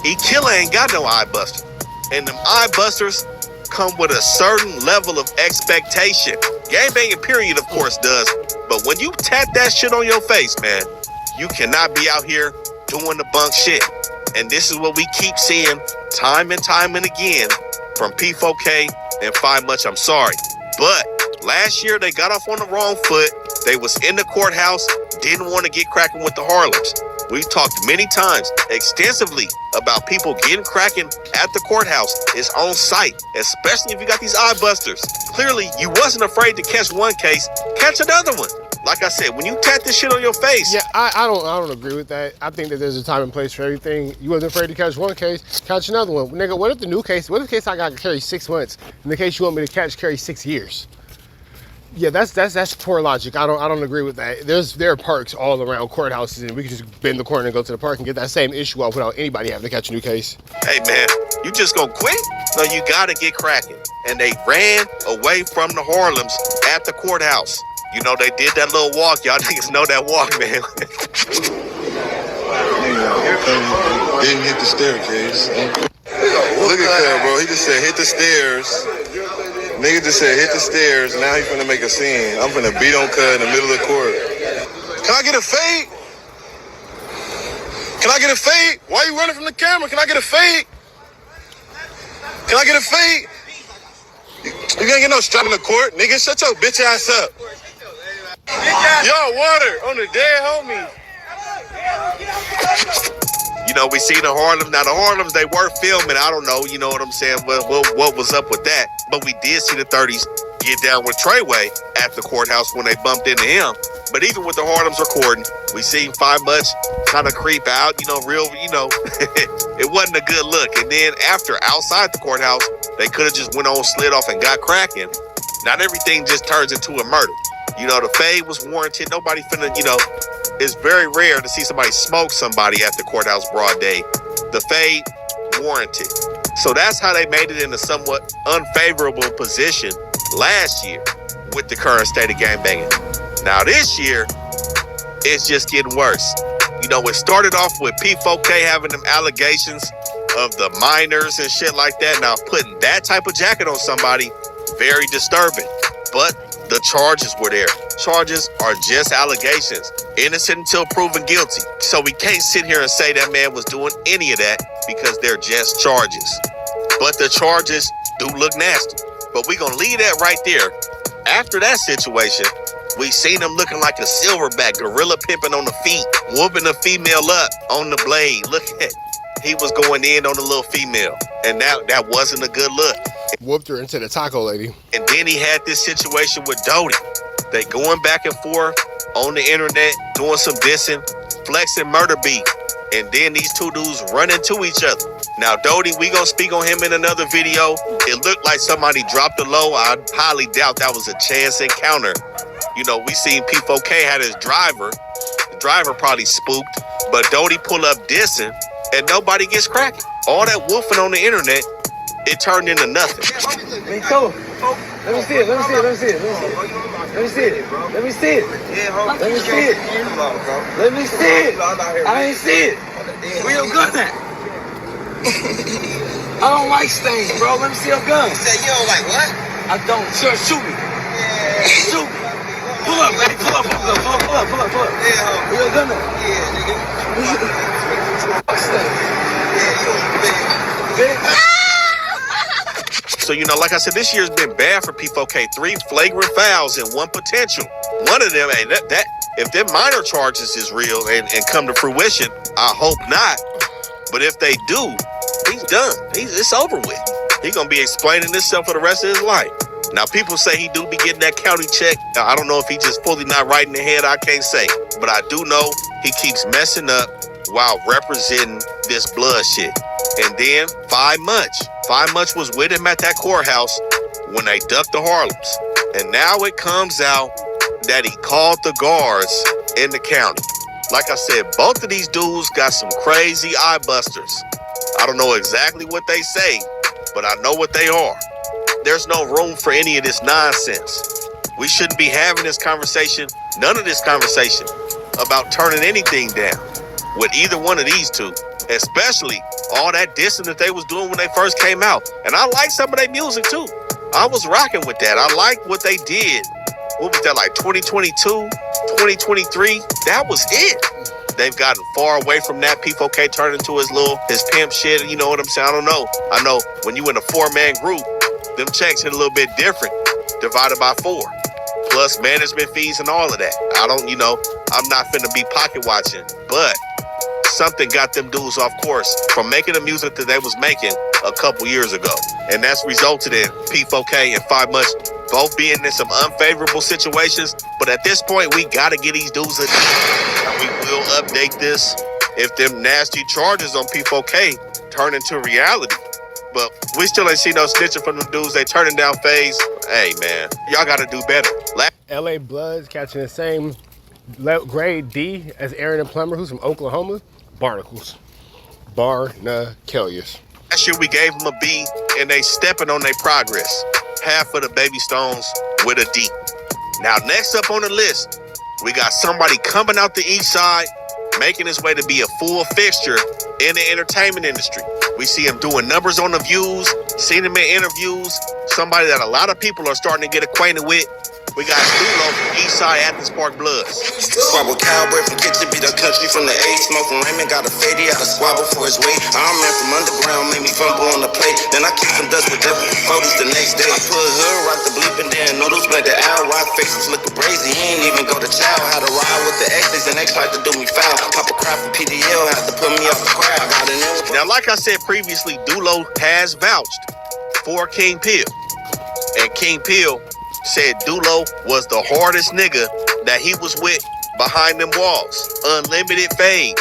E-Killer ain't got no eye buster. And them eye busters come with a certain level of expectation. Gangbanging period, of course, does. But when you tat that shit on your face, man, you cannot be out here doing the bunk shit. And this is what we keep seeing time and time and again from P4K and 5 Much. I'm sorry. But last year, they got off on the wrong foot. They was in the courthouse, didn't want to get cracking with the Harlems. We've talked many times, extensively, about people getting cracking at the courthouse. It's on site, especially if you got these eye busters. Clearly, you wasn't afraid to catch one case, catch another one. Like I said, when you tat this shit on your face. Yeah, I don't agree with that. I think that there's a time and place for everything. You wasn't afraid to catch one case, catch another one. Nigga, what if the new case, what if the case I got to carry 6 months, and the case you want me to catch carry 6 years? Yeah, that's poor logic. I don't agree with that. There are parks all around courthouses, and we can just bend the corner and go to the park and get that same issue off without anybody having to catch a new case. Hey man, you just gonna quit? No, you gotta get cracking. And they ran away from the Harlems at the courthouse. You know, they did that little walk. Y'all niggas know that walk, man. Didn't hit the staircase. Look at that, bro. He just said hit the stairs. Nigga just said hit the stairs. Now he finna make a scene. I'm finna beat on Cud in the middle of the court. Can I get a fade? Can I get a fade? Why you running from the camera? Can I get a fade? Can I get a fade? You can't get no strap in the court. Nigga, shut your bitch ass up. Yo, water on the dead homie. You know, we see the Harlems. Now, the Harlems, they were filming. I don't know, you know what I'm saying? Well, what was up with that? But we did see the 30s get down with Treyway at the courthouse when they bumped into him. But even with the Harlems recording, we seen 5 Much kind of creep out, you know, it wasn't a good look. And then after, outside the courthouse, they could have just went on, slid off, and got cracking. Not everything just turns into a murder. You know, the fade was warranted. Nobody finna, you know, it's very rare to see somebody smoke somebody at the courthouse broad day. The fade warranted. So that's how they made it in a somewhat unfavorable position last year with the current state of gangbanging. Now this year, it's just getting worse. You know, it started off with P4K having them allegations of the minors and shit like that. Now, putting that type of jacket on somebody, very disturbing. But the charges were there. Charges are just allegations. Innocent until proven guilty. So we can't sit here and say that man was doing any of that because they're just charges. But the charges do look nasty. But we're going to leave that right there. After that situation, we seen him looking like a silverback, gorilla pimping on the feet, whooping the female up on the blade. Look at it. He was going in on the little female. And that wasn't a good look. Whooped her into the taco lady. And then he had this situation with Doty. They going back and forth on the internet, doing some dissing, flexing murder beat. And then these two dudes run into each other. Now, Doty, we gonna speak on him in another video. It looked like somebody dropped the low. I highly doubt that was a chance encounter. You know, we seen P4K had his driver. The driver probably spooked. But Doty pull up dissing, and nobody gets cracking. All that wolfing on the internet, it turned into nothing. Hey, tell him. Let me see it. Let me see it. Let me see it. Let me see it. Let me see it. Let me see it. Let me see it. I ain't see it. Where your gun at? I don't like stains, bro. Let me see your gun. You say you don't like what? I don't. Sure, shoot me. Shoot me. Pull up, baby. Pull up. Where your gun at? Yeah, nigga. So, you know, like I said, this year's been bad for P4K. 3 flagrant fouls and 1 potential. One of them, if them minor charges is real and come to fruition, I hope not. But if they do, he's done. It's over with. He's going to be explaining himself for the rest of his life. Now, people say he do be getting that county check. Now, I don't know if he just fully not right in the head. I can't say. But I do know he keeps messing up while representing this blood shit. And then 5 months. 5 months was with him at that courthouse when they ducked the Harlems. And now it comes out that he called the guards in the county. Like I said, both of these dudes got some crazy eye busters. I don't know exactly what they say, but I know what they are. There's no room for any of this nonsense. We shouldn't be having this conversation, none of this conversation, about turning anything down with either one of these two, especially all that dissing that they was doing when they first came out. And I like some of their music too. I was rocking with that. I like what they did. What was that, like 2022, 2023? That was it. They've gotten far away from that. P4K turned into his pimp shit. You know what I'm saying? I don't know. I know when you in a 4-man group, them checks hit a little bit different, divided by 4. Plus management fees and all of that. I'm not finna be pocket watching, but something got them dudes off course from making the music that they was making a couple years ago. And that's resulted in P4K and 5 months both being in some unfavorable situations. But at this point, we gotta get these dudes a deal. We will update this if them nasty charges on P4K turn into reality. But we still ain't seen no snitching from them dudes. They turning down phase. Hey, man, y'all gotta do better. LA Bloods catching the same grade D as Aaron and Plumber, who's from Oklahoma. Barnacles. Barnacles. Last year we gave them a B, and they stepping on their progress. Half of the baby stones with a D. Now, next up on the list, we got somebody coming out the east side, making his way to be a full fixture in the entertainment industry. We see him doing numbers on the views, seen him in interviews, somebody that a lot of people are starting to get acquainted with. We got Dulo from Eastside Athens Park Bloods. Squabble cowboy from kitchen, beat up country from the A. Smoking Raymond, got a fadey out of squabble for his weight. Iron Man from underground made me fumble on the plate. Then I kick some dust with different photos the next day. I put hood, rock the bleep, and then noodles black the owl. Rock faces looking brazy, he ain't even go to chow. Had to ride with the exes and they tried to do me foul. Pop a cry from PDL, had to put me off the crowd. Got in there. Now, like I said previously, Dulo has vouched for King Pill. And King Pill said Dulo was the hardest nigga that he was with behind them walls. Unlimited phase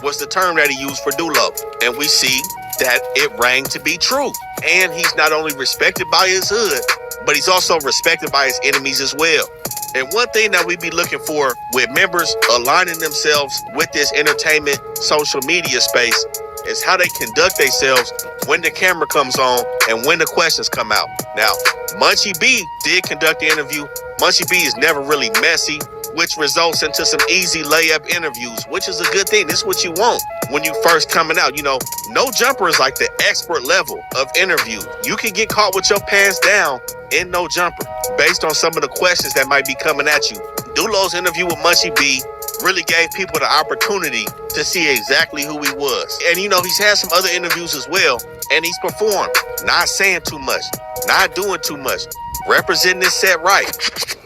was the term that he used for Dulo. And we see that it rang to be true. And he's not only respected by his hood, but he's also respected by his enemies as well. And one thing that we be looking for with members aligning themselves with this entertainment social media space is how they conduct themselves when the camera comes on and when the questions come out. Now, Munchie B did conduct the interview. Munchie B is never really messy, which results into some easy layup interviews, which is a good thing. This is what you want when you first coming out. No Jumper is like the expert level of interview. You can get caught with your pants down in No Jumper based on some of the questions that might be coming at you. Dulo's interview with Munchie B really gave people the opportunity to see exactly who he was. And he's had some other interviews as well, and he's performed. Not saying too much, not doing too much, representing this set right.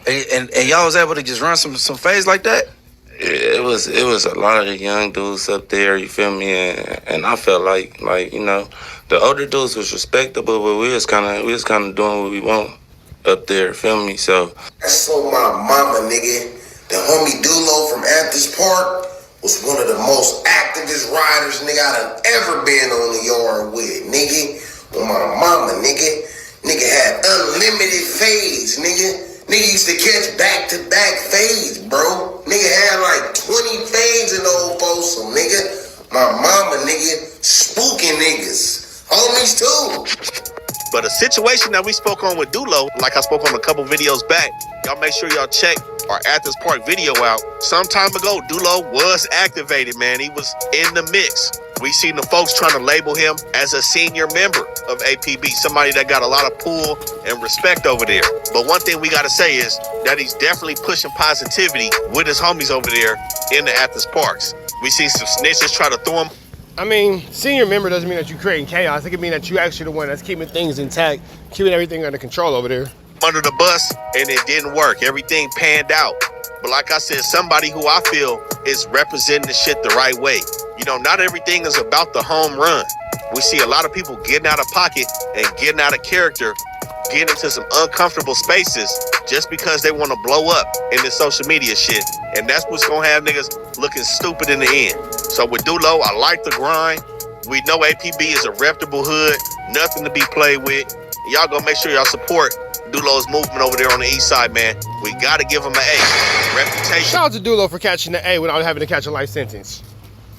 And y'all was able to just run some phase like that? It was a lot of the young dudes up there, you feel me? And I felt like the older dudes was respectable, but we was kind of doing what we want up there, feel me? So That's so my mama, nigga. The homie Dulo from Athens Park was one of the most activist riders, nigga, I done ever been on the yard with, nigga. On my mama, nigga. Nigga had unlimited fades, nigga. Nigga used to catch back-to-back fades, bro. Nigga had like 20 fades in the old postal, nigga. My mama, nigga, spooking niggas. Homies too. But a situation that we spoke on with Dulo, like I spoke on a couple videos back, y'all make sure y'all check our Athens Park video out. Some time ago, Dulo was activated, man. He was in the mix. We seen the folks trying to label him as a senior member of APB, somebody that got a lot of pull and respect over there. But one thing we got to say is that he's definitely pushing positivity with his homies over there in the Athens Parks. We seen some snitches try to throw him. I mean, senior member doesn't mean that you're creating chaos. It can mean that you actually the one that's keeping things intact, keeping everything under control over there. Under the bus, and it didn't work. Everything panned out. But like I said, somebody who I feel is representing the shit the right way. Not everything is about the home run. We see a lot of people getting out of pocket and getting out of character get into some uncomfortable spaces just because they want to blow up in this social media shit. And that's what's gonna have niggas looking stupid in the end. So with Dulo, I like the grind. We know APB is a reputable hood, nothing to be played with. Y'all gonna make sure y'all support Dulo's movement over there on the east side, man. We gotta give him an A. Reputation. Shout out to Dulo for catching the A without having to catch a life sentence.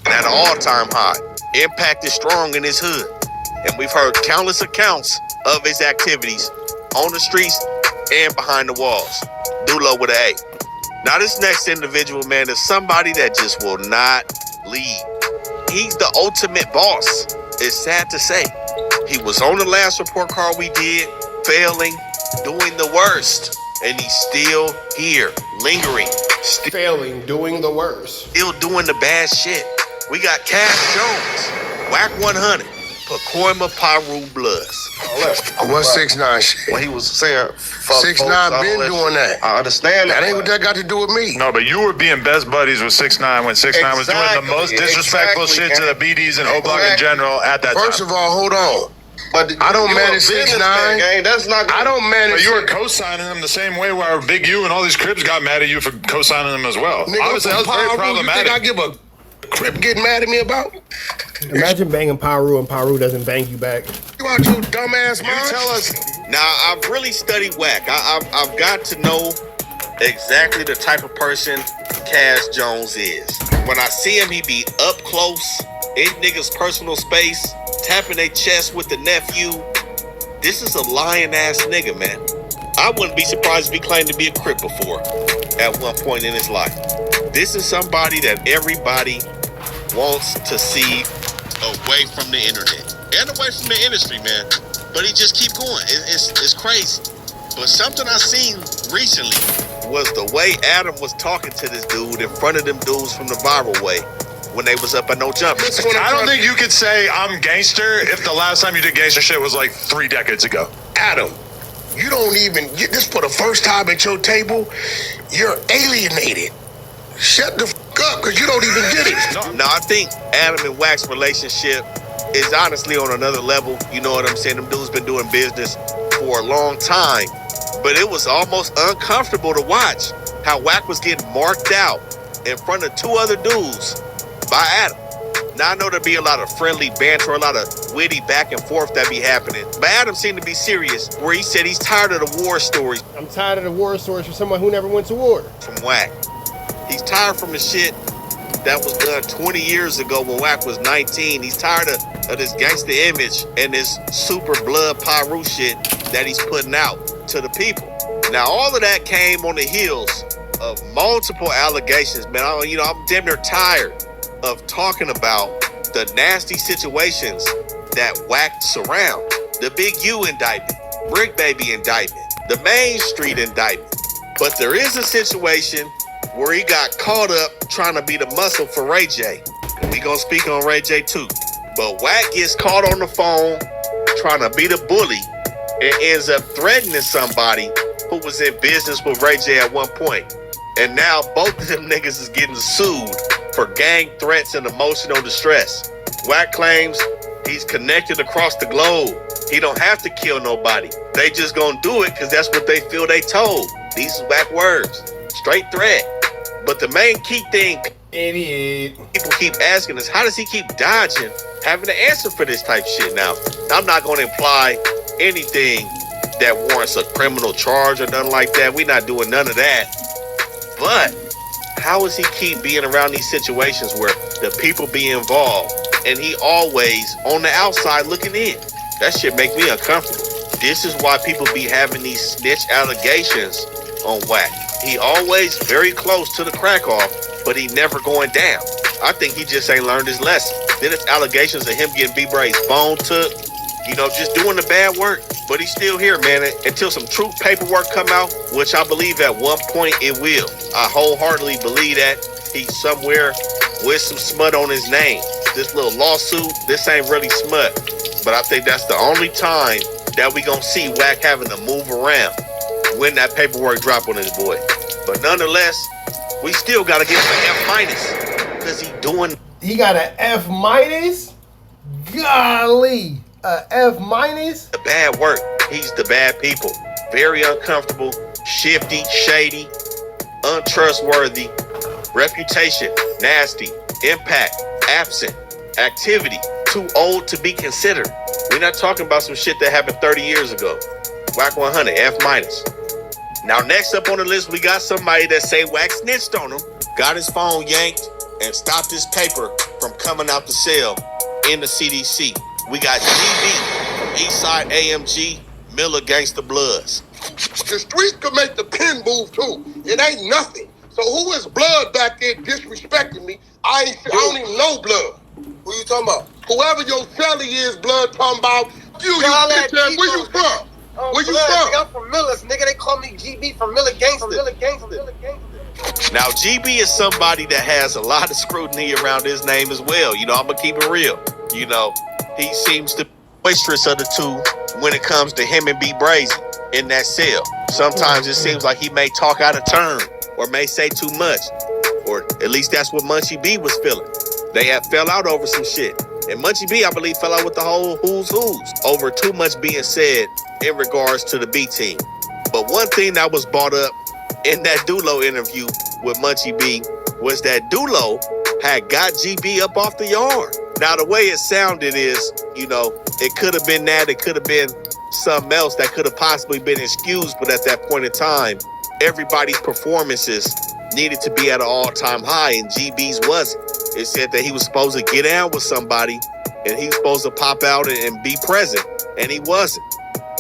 At an all-time high. Impact is strong in his hood. And we've heard countless accounts of his activities on the streets and behind the walls. Dulo with an A. Now this next individual, man, is somebody that just will not lead. He's the ultimate boss. It's sad to say. He was on the last report card we did, failing, doing the worst. And he's still here, lingering. Failing, doing the worst. Still doing the bad shit. We got Cash Jones, Wack 100, Pacoima Piru Bloods. What's 6ix9ine shit? When he was saying, 6ix9ine been doing that. I understand that. That ain't what that got to do with me. No, but you were being best buddies with 6ix9ine when 6ix9ine was doing the most disrespectful shit to the BDs and O-Block in general at that time. First of all, hold on. But I don't manage 6ix9ine. That's not. I don't manage. But you were co-signing them the same way where Big U and all these Crips got mad at you for co-signing them as well. Nigga, obviously, that was very problematic. You think I give a Crip getting mad at me about? Imagine banging Piru and Piru doesn't bang you back. You out your dumbass mind? You tell us. Now, I've really studied Wack. I've got to know exactly the type of person Cash Jones is. When I see him, he be up close, in niggas' personal space, tapping their chest with the nephew. This is a lying-ass nigga, man. I wouldn't be surprised if he claimed to be a Crip before at one point in his life. This is somebody that everybody wants to see away from the internet and away from the industry, man. But he just keep going. It's crazy. But something I seen recently was the way Adam was talking to this dude in front of them dudes from the viral way when they was up at No Jump. I don't think you could say I'm gangster if the last time you did gangster shit was like 3 decades ago. Adam, you don't even, this for the first time at your table, you're alienated. Shut the fuck up, because you don't even get it. No, I think Adam and Wack's relationship is honestly on another level. You know what I'm saying? Them dudes been doing business for a long time. But it was almost uncomfortable to watch how Wack was getting marked out in front of 2 other dudes by Adam. Now, I know there'd be a lot of friendly banter, a lot of witty back and forth that be happening. But Adam seemed to be serious, where he said he's tired of the war stories. I'm tired of the war stories from someone who never went to war. From Wack. He's tired from the shit that was done 20 years ago when Wack was 19. He's tired of this gangster image and this super blood Piru shit that he's putting out to the people. Now, all of that came on the heels of multiple allegations, man. I'm damn near tired of talking about the nasty situations that Wack surround. The Big U indictment, Brick Baby indictment, the Main Street indictment. But there is a situation where he got caught up trying to be the muscle for Ray J. We gonna speak on Ray J too. But Wack gets caught on the phone trying to be the bully and ends up threatening somebody who was in business with Ray J at one point. And now both of them niggas is getting sued for gang threats and emotional distress. Wack claims he's connected across the globe. He don't have to kill nobody. They just gonna do it because that's what they feel they told. These is Wack words. Straight threat. But the main key thing, idiot, people keep asking us, how does he keep dodging having to answer for this type of shit? Now, I'm not going to imply anything that warrants a criminal charge or nothing like that. We're not doing none of that. But how does he keep being around these situations where the people be involved and he always on the outside looking in? That shit make me uncomfortable. This is why people be having these snitch allegations on Wack. He always very close to the crack off, but he never going down. I think he just ain't learned his lesson. Then it's allegations of him getting B Brazy's phone took, just doing the bad work. But he's still here, man, until some true paperwork come out, which I believe at one point it will. I wholeheartedly believe that he's somewhere with some smut on his name. This little lawsuit, this ain't really smut. But I think that's the only time that we gonna see Wack having to move around when that paperwork drop on his boy. But nonetheless, we still gotta give him an F-, because he got an F-? Golly, a F-? the bad work. He's the bad people. Very uncomfortable, shifty, shady, untrustworthy, reputation, nasty, impact, absent, activity, too old to be considered. We're not talking about some shit that happened 30 years ago. Wack 100, F-. Now, next up on the list, we got somebody that say Wack snitched on him, got his phone yanked, and stopped his paper from coming out the cell in the CDC. We got GB from Eastside AMG, Miller Gangsta Bloods. The streets could make the pen move too. It ain't nothing. So who is Blood back there disrespecting me? I don't even know Blood. Who you talking about? Whoever your celly is, Blood, talking about you bitch ass. Where you from? Where you from? I'm from Miller's, nigga. They call me GB from Miller Gangsta. Now, GB is somebody that has a lot of scrutiny around his name as well. You know, I'm gonna keep it real. You know, he seems to be boisterous of the two when it comes to him and B Brazy in that cell. Sometimes it seems like he may talk out of turn or may say too much, or at least that's what Munchie B was feeling. They had fell out over some shit. And Munchie B, I believe, fell out with the whole who's over too much being said in regards to the B team. But one thing that was brought up in that Dulo interview with Munchie B was that Dulo had got GB up off the yard. Now, the way it sounded is, you know, it could have been that, it could have been something else that could have possibly been excused, but at that point in time, everybody's performances needed to be at an all-time high, and GB's wasn't. It said that he was supposed to get down with somebody, and he was supposed to pop out and be present, and he wasn't.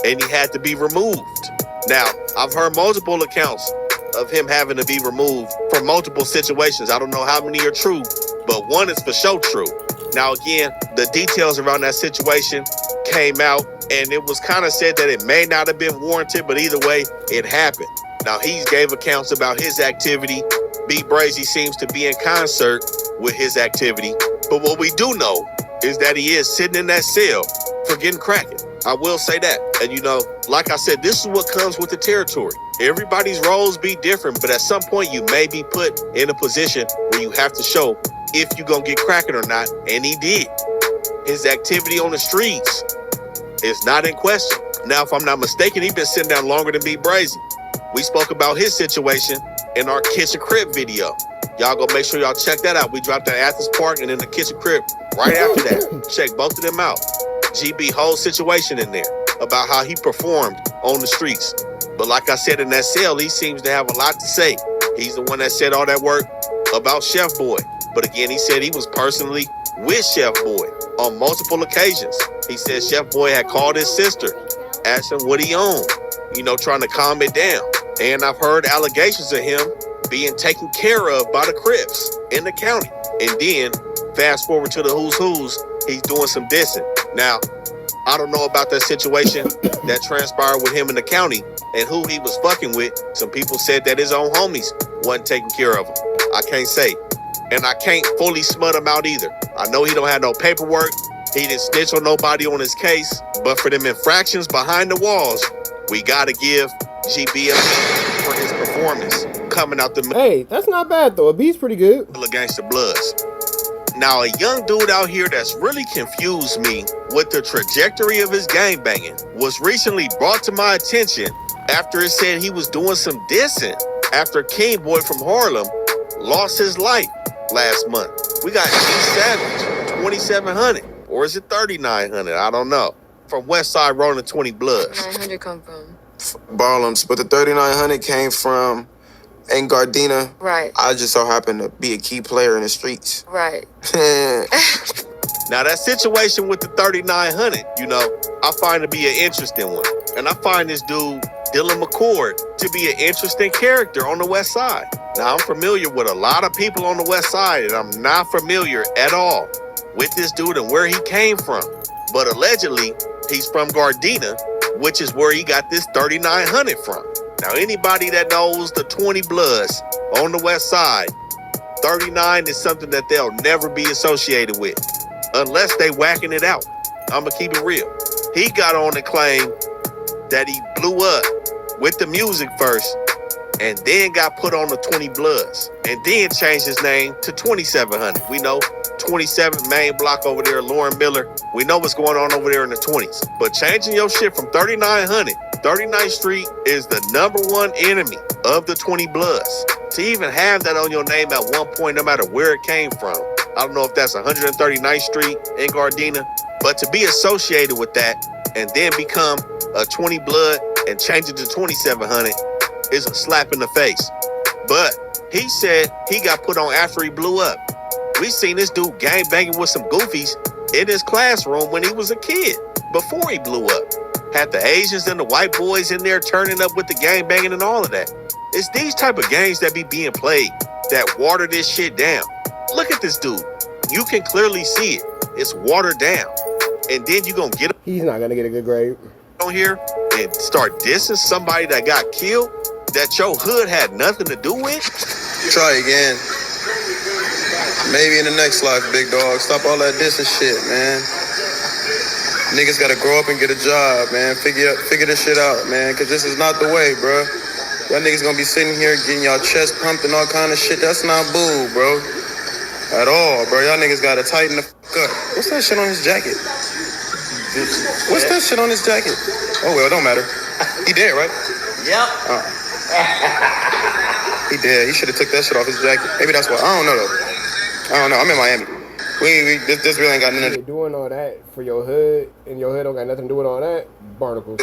And he had to be removed. Now, I've heard multiple accounts of him having to be removed from multiple situations. I don't know how many are true, but one is for sure true. Now, again, the details around that situation came out, and it was kind of said that it may not have been warranted, but either way, it happened. Now, he gave accounts about his activity. B Brazy seems to be in concert with his activity. But what we do know is that he is sitting in that cell for getting cracking. I will say that. And you know, like I said, this is what comes with the territory. Everybody's roles be different, but at some point you may be put in a position where you have to show if you're gonna get cracking or not, and he did. His activity on the streets is not in question. Now, if I'm not mistaken, he's been sitting down longer than B Brazy. We spoke about his situation in our Kitchen Crib video. Y'all go make sure y'all check that out. We dropped that Athens Park and then the Kitchen Crib right after that. Check both of them out. GB whole situation in there about how he performed on the streets. But like I said, in that cell, he seems to have a lot to say. He's the one that said all that work about Chef Boy. But again, he said he was personally with Chef Boy on multiple occasions. He said Chef Boy had called his sister, asked him what he owned, you know, trying to calm it down. And I've heard allegations of him being taken care of by the Crips in the county. And then, fast forward to the who's, he's doing some dissing. Now, I don't know about that situation that transpired with him in the county and who he was fucking with. Some people said that his own homies wasn't taking care of him. I can't say. And I can't fully smut him out either. I know he don't have no paperwork. He didn't snitch on nobody on his case. But for them infractions behind the walls, we gotta give GB for his performance coming out the... Hey, that's not bad though. A beat's pretty good. Against the Bloods. Now, a young dude out here that's really confused me with the trajectory of his gangbanging was recently brought to my attention after it said he was doing some dissing after King Boy from Harlem lost his life last month. We got G Savage, 2700, or is it 3900? I don't know. From Westside rolling 20 Bloods. 900 come from? Barlam's, but the 3900 came from in Gardena. Right. I just so happened to be a key player in the streets. Right. Now, that situation with the 3900, you know, I find to be an interesting one. And I find this dude, Dylan McCord, to be an interesting character on the West Side. Now, I'm familiar with a lot of people on the West Side, and I'm not familiar at all with this dude and where he came from. But allegedly, he's from Gardena, which is where he got this 3900 from. Now, anybody that knows the 20 Bloods on the West Side, 39 is something that they'll never be associated with unless they whacking it out. I'm gonna keep it real. He got on and claimed that he blew up with the music first and then got put on the 20 Bloods, and then changed his name to 2700. We know 27th main block over there, Lauren Miller. We know what's going on over there in the 20s. But changing your shit from 3900, 39th Street is the #1 enemy of the 20 Bloods. To even have that on your name at one point, no matter where it came from. I don't know if that's 139th Street in Gardena, but to be associated with that and then become a 20 Blood and change it to 2700 is a slap in the face. But he said he got put on after he blew up. We seen this dude gang banging with some goofies in his classroom when he was a kid, before he blew up. Had the Asians and the white boys in there turning up with the gang banging and all of that. It's these type of games that be being played that water this shit down. Look at this dude. You can clearly see it. It's watered down. And then you gonna get He's not gonna get a good grade on here and start dissing somebody that got killed that your hood had nothing to do with? Try again. Maybe in the next life, big dog. Stop all that dissing shit, man. Niggas gotta grow up and get a job, man. Figure this shit out, man. Cause this is not the way, bro. Y'all niggas gonna be sitting here getting y'all chest pumped and all kind of shit. That's not boo, bro. At all, bro. Y'all niggas gotta tighten the fuck up. What's that shit on his jacket? What's that shit on his jacket? Oh, well, it don't matter. He dead, right? Yep. He dead. He should have took that shit off his jacket. Maybe that's why. I don't know, though. I don't know. I'm in Miami. This really ain't got nothing to do. Doing all that for your hood, and your hood don't got nothing to do with all that. Barnacles.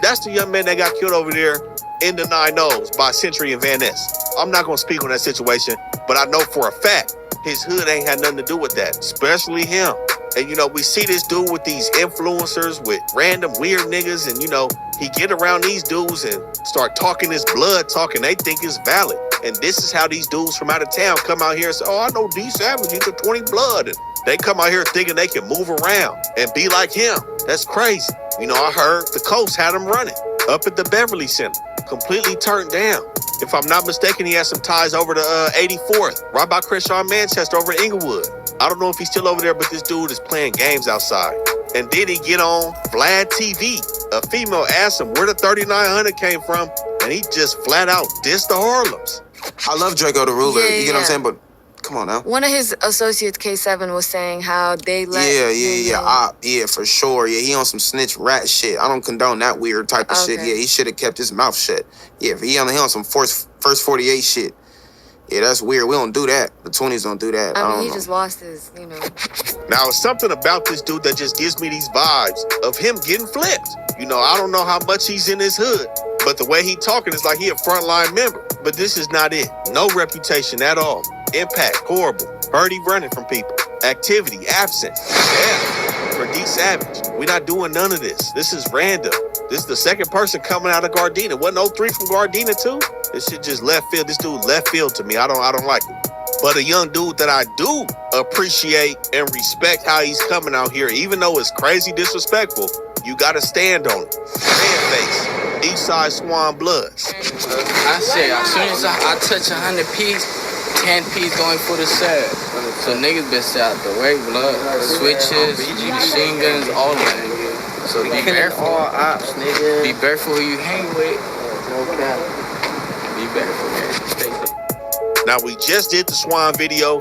That's the young man that got killed over there in the 9-0s by Century and Van Ness. I'm not gonna speak on that situation, but I know for a fact his hood ain't had nothing to do with that, especially him. And you know, we see this dude with these influencers with random weird niggas, and you know, he get around these dudes and start talking this blood talk, and they think it's valid. And this is how these dudes from out of town come out here and say, oh, I know D Savage, he's a 20 Blood. And they come out here thinking they can move around and be like him. That's crazy. You know, I heard the Coast had him running up at the Beverly Center, completely turned down. If I'm not mistaken, he has some ties over to 84th, right by Crenshaw, Manchester, over in Inglewood. I don't know if he's still over there, but this dude is playing games outside. And then he get on Vlad TV. A female asked him where the 3900 came from, and he just flat out dissed the Harlems. I love Draco the Ruler, Yeah, you get what I'm yeah. saying? But come on now. One of his associates, K7, was saying how they let Yeah, for sure. Yeah, he on some snitch rat shit. I don't condone that weird type of shit. Okay. Yeah, he should have kept his mouth shut. Yeah, he on some first 48 shit. Yeah, that's weird. We don't do that. The 20s don't do that. I don't mean, he know. just lost his, you know. Now, it's something about this dude that just gives me these vibes of him getting flipped. You know, I don't know how much he's in his hood, but the way he talking is like he a frontline member. But this is not it. No reputation at all. Impact, horrible. Heard he running from people. Activity, absent. Yeah, for D Savage. We're not doing none of this. This is random. This is the second person coming out of Gardena. Wasn't 03 from Gardena too? This shit just left field. This dude left field to me. I don't like it. But a young dude that I do appreciate and respect how he's coming out here, even though it's crazy disrespectful, you gotta stand on it. Redface, Eastside Swan Bloods. I say, as soon as I touch 100 P's, 10 P's going for the set. So niggas been set out the way, blood. Switches, machine guns, all of that. So be careful. All ops, nigga. Be careful who you hang with. No cap. Be careful, man. Stay safe. Now, we just did the Swan video.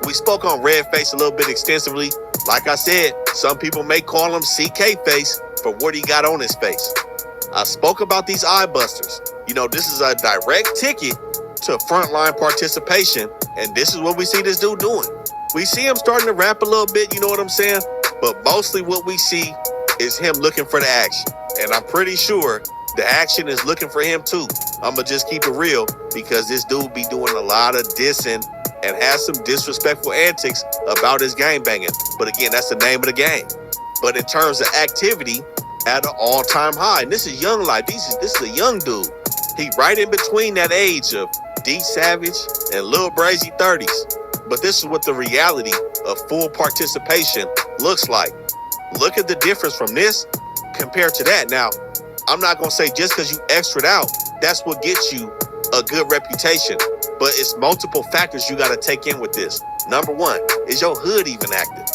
We spoke on Redface a little bit extensively. Like I said, some people may call him CK Face for what he got on his face. I spoke about these eye busters. You know, this is a direct ticket to frontline participation, and this is what we see this dude doing. We see him starting to rap a little bit, you know what I'm saying? But mostly what we see is him looking for the action. And I'm pretty sure the action is looking for him too. I'ma just keep it real, because this dude be doing a lot of dissing and has some disrespectful antics about his gang banging. But again, that's the name of the game. But in terms of activity, at an all-time high. And this is young life. This is a young dude. He right in between that age of D Savage and Lil Brazy 30s. But this is what the reality of full participation looks like. Look at the difference from this compared to that. Now, I'm not gonna say just because you extra'd out, that's what gets you a good reputation. But it's multiple factors you gotta take in with this. Number one, is your hood even active?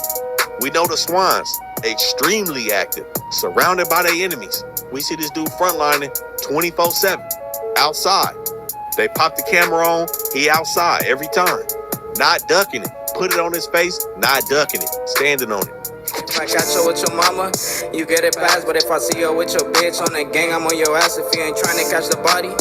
We know the Swans, extremely active, surrounded by their enemies. We see this dude frontlining 24/7, outside. They pop the camera on, he outside every time. Not ducking it. Put it on his face, not ducking it. Standing on it. If I catch you with your mama, you get it passed. But if I see you with your bitch on the gang, I'm on your ass. If you ain't trying to catch the body,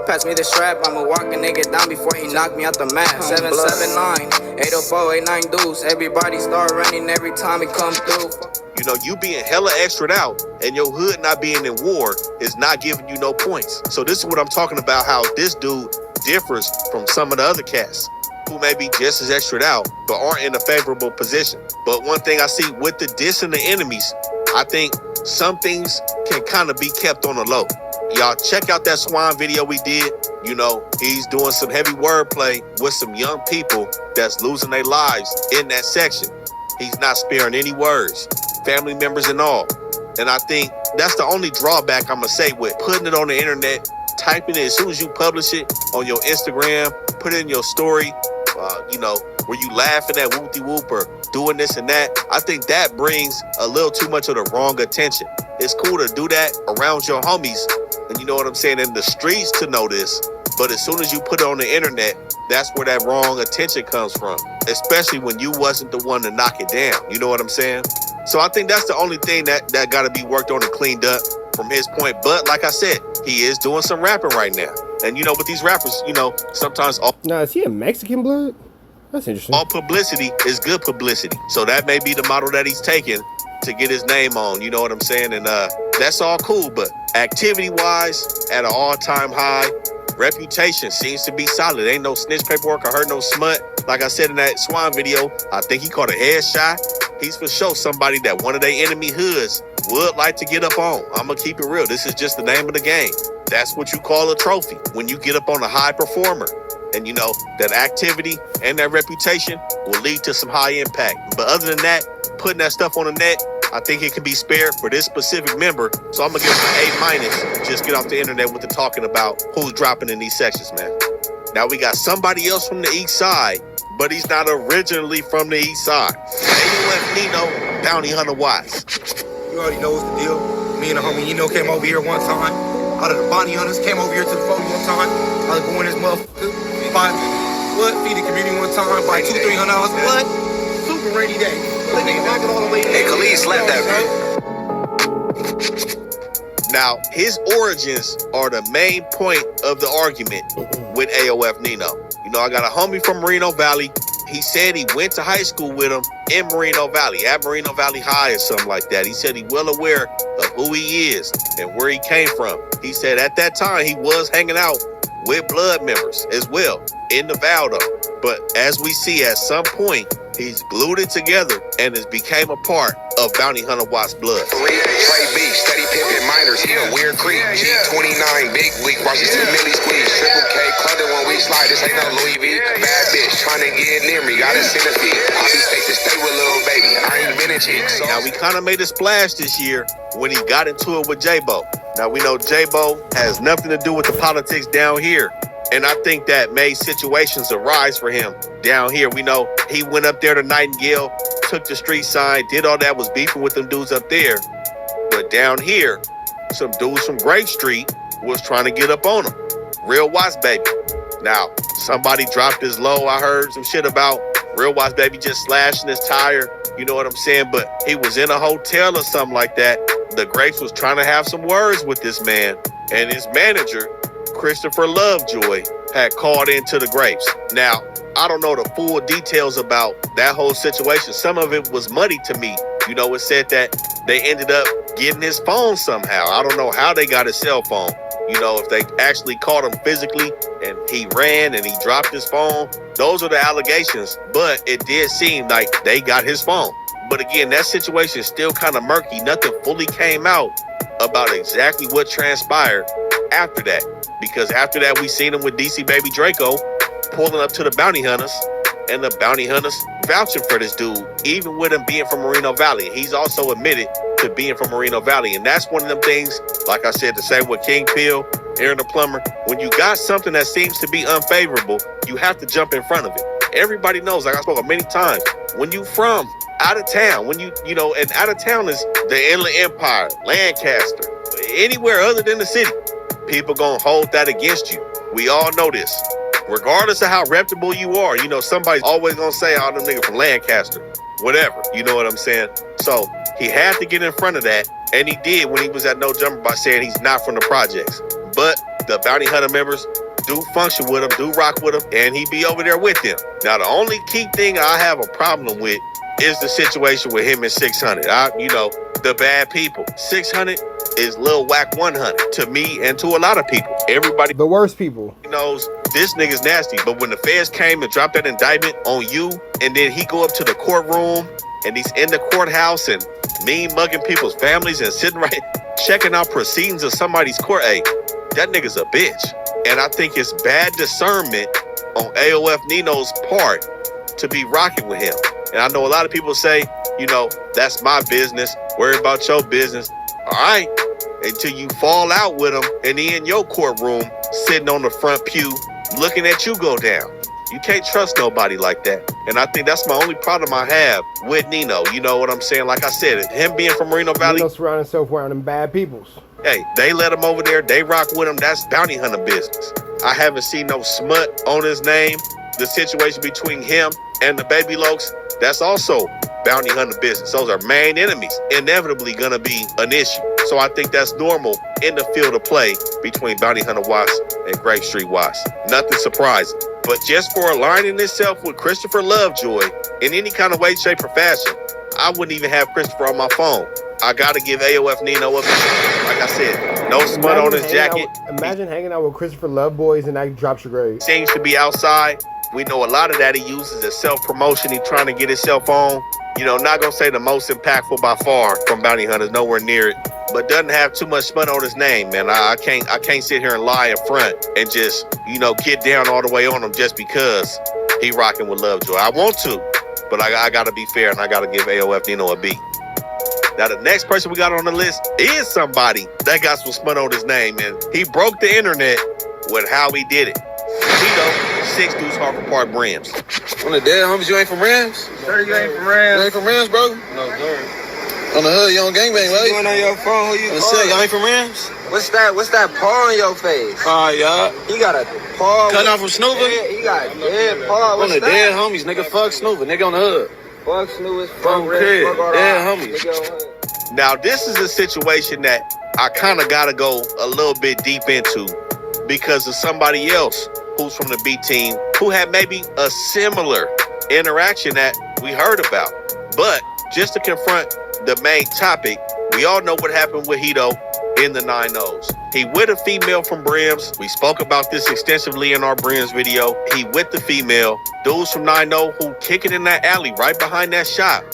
pass me the strap. I'ma walk a nigga down before he knock me out the mat. 779, 804, 89 dudes. Everybody start running every time he come through. You know, you being hella extra'd out and your hood not being in war is not giving you no points. So this is what I'm talking about, how this dude differs from some of the other cats who may be just as extra'd out, but aren't in a favorable position. But one thing I see with the diss and the enemies, I think some things can kind of be kept on the low. Y'all check out that Swan video we did. You know, he's doing some heavy wordplay with some young people that's losing their lives in that section. He's not sparing any words, family members and all. And I think that's the only drawback I'm gonna say with putting it on the internet, typing it as soon as you publish it on your Instagram, put it in your story, you know, where you laughing at whoop-de-whoop or doing this and that. I think that brings a little too much of the wrong attention. It's cool to do that around your homies, and you know what I'm saying, in the streets to know this. But as soon as you put it on the internet, that's where that wrong attention comes from, especially when you wasn't the one to knock it down. You know what I'm saying? So I think that's the only thing that got to be worked on and cleaned up from his point. But like I said, he is doing some rapping right now. And you know, with these rappers, you know, sometimes Now, is he a Mexican blood? That's interesting. All publicity is good publicity. So that may be the model that he's taking to get his name on. You know what I'm saying? And that's all cool. But activity-wise, at an all-time high, reputation seems to be solid. Ain't no snitch paperwork. I heard no smut. Like I said in that Swan video, I think he caught a headshot. He's for sure somebody that one of their enemy hoods would like to get up on. I'm going to keep it real. This is just the name of the game. That's what you call a trophy when you get up on a high performer. And you know, that activity and that reputation will lead to some high impact. But other than that, putting that stuff on the net, I think it can be spared for this specific member. So I'm going to give him an A-. Just get off the internet with the talking about who's dropping in these sections, man. Now we got somebody else from the east side, but he's not originally from the east side. AOF Nino, Bounty Hunter Watts. You already know what's the deal. Me and the homie Hedo came over here one time. Out of the bounty hunters, came over here to the phone one time. I was going this motherfucker. Feed the community one time, buy $200-300. What? Super rainy day. Hey, Khalid slapped that bitch. Now, his origins are the main point of the argument with AOF Nino. You know, I got a homie from Moreno Valley. He said he went to high school with him in Moreno Valley, at Moreno Valley High or something like that. He said he's well aware of who he is and where he came from. He said at that time he was hanging out with blood members as well in Nevada. But as we see, at some point, he's glued it together and has became a part of Bounty Hunter Watts blood. Play B, steady pimping minors, he a weird creep. G29, big leak, watch his 2 milli squeeze. Triple K, clubbed when we slide, this ain't no Louis V. Bad bitch, trying to get near me, gotta send a feet. I be safe to stay with little baby, I ain't been a chick. So. Now, we kind of made a splash this year when he got into it with J-Bo. Now, we know J-Bo has nothing to do with the politics down here. And I think that made situations arise for him down here. We know he went up there to Nightingale, took the street sign, did all that, was beefing with them dudes up there. But down here, some dudes from Grape Street was trying to get up on him. Real Watts Baby. Now, somebody dropped his low. I heard some shit about Real Watts Baby just slashing his tire. You know what I'm saying? But he was in a hotel or something like that. The Grapes was trying to have some words with this man. And his manager, Christopher Lovejoy, had called into the Grapes. Now, I don't know the full details about that whole situation. Some of it was muddy to me. You know, it said that they ended up getting his phone somehow. I don't know how they got his cell phone. You know, if they actually caught him physically and he ran and he dropped his phone. Those are the allegations. But it did seem like they got his phone. But again, that situation is still kind of murky. Nothing fully came out about exactly what transpired after that. Because after that, we seen him with DC Baby Draco pulling up to the bounty hunters, and the bounty hunters vouching for this dude, even with him being from Moreno Valley. He's also admitted to being from Moreno Valley. And that's one of them things, like I said, the same with King Pill, Aaron the Plumber. When you got something that seems to be unfavorable, you have to jump in front of it. Everybody knows, like I spoke many times, when you from out of town, when you know, and out of town is the Inland Empire, Lancaster, anywhere other than the city. people gonna hold that against you. We all know this. Regardless of how reputable you are, you know, somebody's always gonna say, oh, them niggas from Lancaster, whatever, you know what I'm saying? So he had to get in front of that, and he did when he was at No Jumper by saying he's not from the projects. But the Bounty Hunter members do function with him, do rock with him, and he be over there with them. Now, the only key thing I have a problem with is the situation with him and 600. You know, the bad people. 600 is Lil Wack 100 to me and to a lot of people. Everybody, the worst people, knows this nigga's nasty. But when the feds came and dropped that indictment on you, and then he go up to the courtroom and he's in the courthouse and mean mugging people's families and sitting right checking out proceedings of somebody's court, hey, that nigga's a bitch. And I think it's bad discernment on AOF Nino's part to be rocking with him. And I know a lot of people say, you know, that's my business. Worry about your business. All right. Until you fall out with him and he in your courtroom sitting on the front pew looking at you go down. You can't trust nobody like that. And I think that's my only problem I have with Nino. You know what I'm saying? Like I said, him being from Moreno Valley. Nino surrounding himself around them bad peoples. Hey, they let him over there. They rock with him. That's bounty hunter business. I haven't seen no smut on his name. The situation between him and the Baby Lokes, that's also bounty hunter business. Those are main enemies. Inevitably gonna be an issue. So I think that's normal in the field of play between Bounty Hunter Watts and Grape Street Watts. Nothing surprising. But just for aligning itself with Christopher Lovejoy in any kind of way, shape, or fashion, I wouldn't even have Christopher on my phone. I gotta give AOF Nino a, like I said, no smut on his jacket. Imagine hanging out with Christopher Love Boys and that drops your grade. Seems to be outside. We know a lot of that he uses as self-promotion. He's trying to get himself on. You know, not gonna say the most impactful by far from Bounty Hunters, nowhere near it. But doesn't have too much smut on his name, man. I can't sit here and lie in front and just, you know, get down all the way on him just because he rocking with Lovejoy. I want to, but I gotta be fair and I gotta give AOF Nino a B. Now the next person we got on the list is somebody that got some smut on his name, and he broke the internet with how he did it. Hedo, 6 Deuce Harper Park Brims. On the dead homies, you ain't from Rams? Sure, you ain't from Rams. You ain't from Rams, bro? No, sir. On the hood, you on gangbang, right? You going on your phone? Who you calling? Y'all ain't from Rams? What's that paw on your face? Yeah. He got a paw. Cut off from Snoover? Yeah, he got a dead paw. On the dead homies, nigga, fuck Snoover. Nigga on the hood. Fuck Snoover. Fuck Red. Dead homies. Now, this is a situation that I kind of got to go a little bit deep into because of somebody else who's from the B team who had maybe a similar interaction that we heard about. But just to confront the main topic, we all know what happened with Hedo in the 9-0s. He with a female from Brims. We spoke about this extensively in our Brims video. He with the female. Dudes from 9-0 who kicking in that alley right behind that shop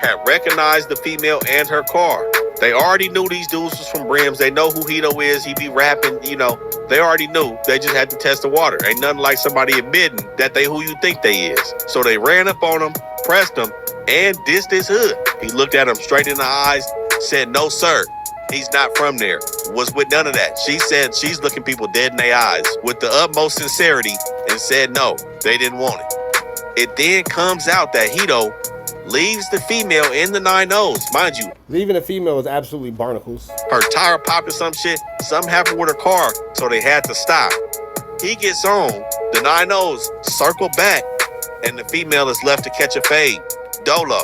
had recognized the female and her car. They already knew these dudes was from Brims. They know who Hedo is. He be rapping, you know. They already knew. They just had to test the water. Ain't nothing like somebody admitting that they who you think they is. So they ran up on him, pressed him, and dissed his hood. He looked at him straight in the eyes, said, no, sir. He's not from there. Was with none of that. She said she's looking people dead in their eyes with the utmost sincerity and said no, they didn't want it. It then comes out that Hedo leaves the female in the 9-0s. Mind you, leaving a female is absolutely barnacles. Her tire popped or some shit. Something happened with her car, so they had to stop. He gets on. The 9-0s circle back, and the female is left to catch a fade. Dulo.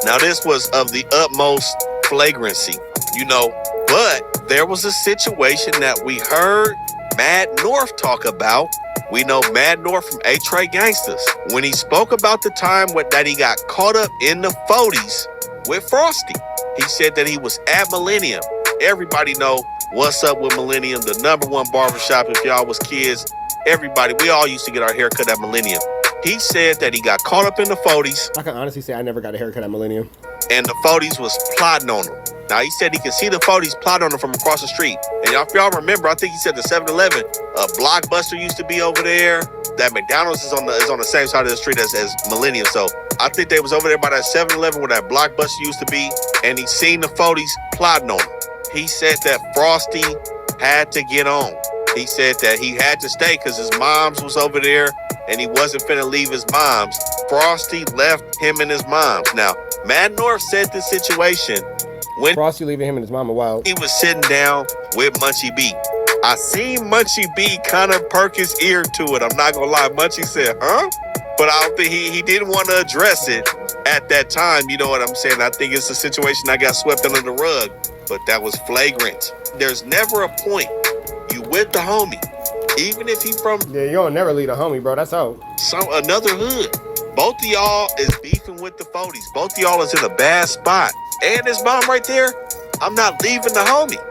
Now, this was of the utmost flagrancy, you know, but there was a situation that we heard Mad North talk about. We know Mad North from A-Tray Gangsters. When he spoke about the time that he got caught up in the 40s with Frosty, he said that he was at Millennium. Everybody know what's up with Millennium, the #1 barbershop if y'all was kids. Everybody, we all used to get our hair cut at Millennium. He said that he got caught up in the 40s. I can honestly say I never got a haircut at Millennium. And the 40s was plotting on him. Now, he said he could see the 40s plotting on him from across the street. And if y'all remember, I think he said the 7-Eleven, Blockbuster used to be over there. That McDonald's is on the same side of the street as Millennium. So I think they was over there by that 7-Eleven where that Blockbuster used to be. And he seen the 40s plotting on him. He said that Frosty had to get on. He said that he had to stay because his mom's was over there and he wasn't finna leave his mom's. Frosty left him and his mom's. Now, Mad North said this situation when Frosty leaving him and his mama wild. He was sitting down with Munchie B. I seen Munchie B kind of perk his ear to it. I'm not gonna lie. Munchie said, huh? But I don't think he didn't want to address it at that time. You know what I'm saying? I think it's a situation that got swept under the rug, but that was flagrant. There's never a point. You with the homie, even if he from you don't never leave a homie, bro. That's out. Another hood. Both of y'all is beefing with the 40s. Both of y'all is in a bad spot. And his mom right there, I'm not leaving the homie.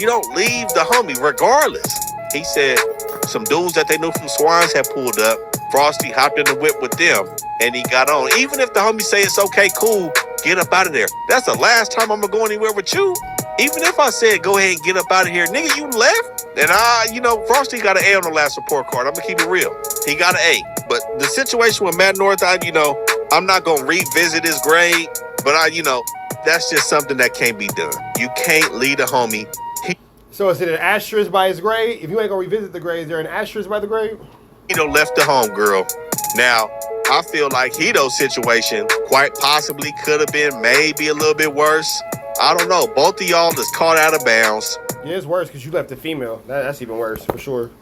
You don't leave the homie regardless. He said some dudes that they knew from Swans had pulled up. Frosty hopped in the whip with them, and he got on. Even if the homie say it's okay, cool, get up out of there. That's the last time I'm gonna go anywhere with you. Even if I said go ahead and get up out of here, nigga, you left. And Frosty got an A on the last report card. I'm gonna keep it real. He got an A. But the situation with Matt North, I'm not gonna revisit his grade, but that's just something that can't be done. You can't lead a homie. So is it an asterisk by his grade? If you ain't gonna revisit the grade, is there an asterisk by the grade? Hedo left the home, girl. Now, I feel like Hedo's situation quite possibly could have been maybe a little bit worse. I don't know. Both of y'all is caught out of bounds. Yeah, it's worse because you left the female. That's even worse, for sure.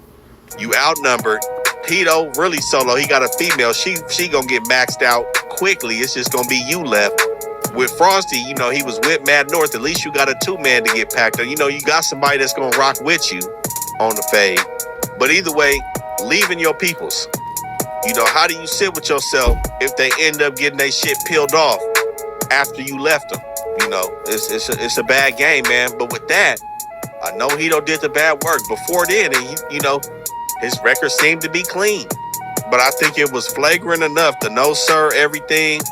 You outnumbered. Hedo really solo. He got a female. She gonna get maxed out quickly. It's just gonna be you left. With Frosty, he was with Mad North. At least you got a 2-man to get packed up. You got somebody that's gonna rock with you on the fade. But either way, leaving your peoples. How do you sit with yourself if they end up getting their shit peeled off after you left them? It's a bad game, man. But with that, I know Hedo did the bad work before then, and his record seemed to be clean. But I think it was flagrant enough to no sir everything.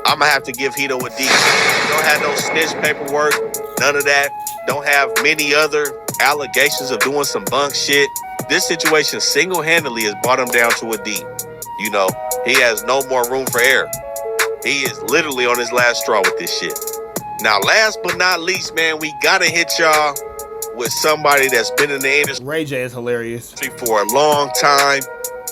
I'm gonna have to give Hedo a D. Don't have no snitch paperwork, none of that. Don't have many other allegations of doing some bunk shit. This situation single-handedly has brought him down to a D. He has no more room for error. He is literally on his last straw with this shit. Now, last but not least, man, we gotta hit y'all with somebody that's been in the industry. Ray J is hilarious. For a long time,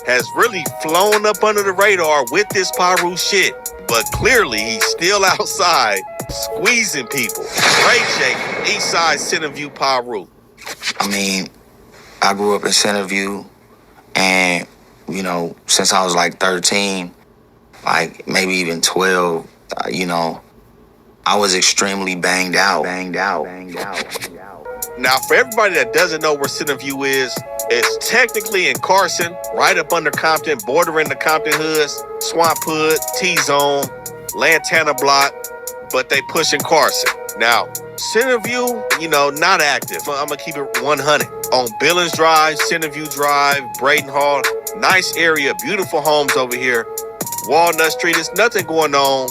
has really flown up under the radar with this PIRU shit. But clearly, he's still outside squeezing people. Ray J, Eastside Centerview PIRU. I mean, I grew up in Centerview, and, since I was like 13, like maybe even 12, I was extremely banged out. Now, for everybody that doesn't know where Centerview is, it's technically in Carson, right up under Compton, bordering the Compton hoods, Swamp Hood, T-Zone, Lantana Block, but they pushing Carson. Now, Centerview, not active. I'm going to keep it 100. On Billings Drive, Centerview Drive, Braden Hall, nice area, beautiful homes over here. Walnut Street, there's nothing going on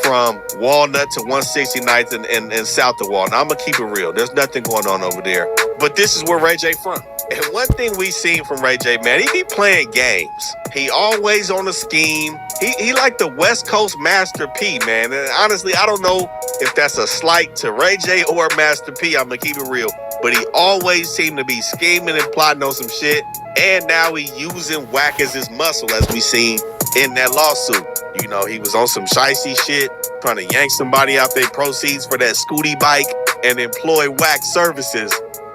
from Walnut to 169th and south of Walnut. I'm going to keep it real. There's nothing going on over there. But this is where Ray J from. And one thing we seen from Ray J, man, he be playing games. He always on a scheme. He like the West Coast Master P, man. And honestly, I don't know if that's a slight to Ray J or Master P. I'm going to keep it real. But he always seemed to be scheming and plotting on some shit. And now he using Wack as his muscle, as we seen in that lawsuit. He was on some shicey shit, trying to yank somebody out their proceeds for that scooty bike and employ Wack services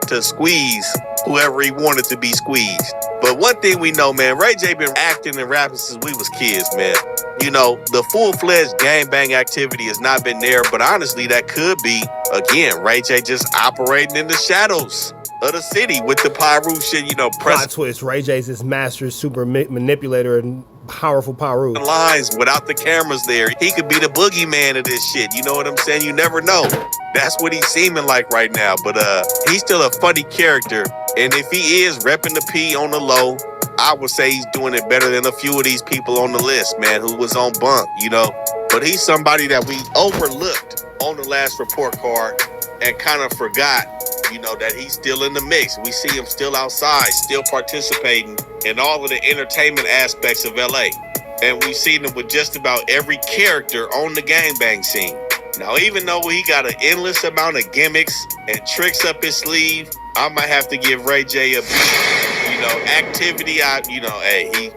to squeeze whoever he wanted to be squeezed. But one thing we know, man, Ray J been acting and rapping since we was kids, man. The full-fledged gangbang activity has not been there, but honestly, that could be, again, Ray J just operating in the shadows of the city with the PIRU shit, Plot twist, Ray J's his master super manipulator and powerful PIRU. Lines without the cameras there. He could be the boogeyman of this shit. You know what I'm saying? You never know. That's what he's seeming like right now. But he's still a funny character. And if he is repping the P on the low, I would say he's doing it better than a few of these people on the list, man, who was on bunk, But he's somebody that we overlooked on the last report card and kind of forgot, that he's still in the mix. We see him still outside, still participating in all of the entertainment aspects of LA. And we've seen him with just about every character on the gangbang scene. Now, even though he got an endless amount of gimmicks and tricks up his sleeve, I might have to give Ray J a B. Activity,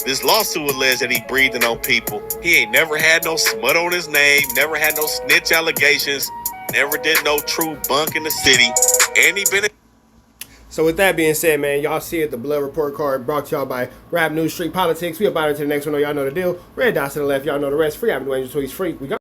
this lawsuit alleged that he breathing on people. He ain't never had no smut on his name, never had no snitch allegations, never did no true bunk in the city, and he been So with that being said, man, y'all see it, the Blood Report Card brought to y'all by Rap News Street Politics. We about to the next one, y'all know the deal. Red dots to the left, y'all know the rest. Free Avenue Angel Tweets, free. We go.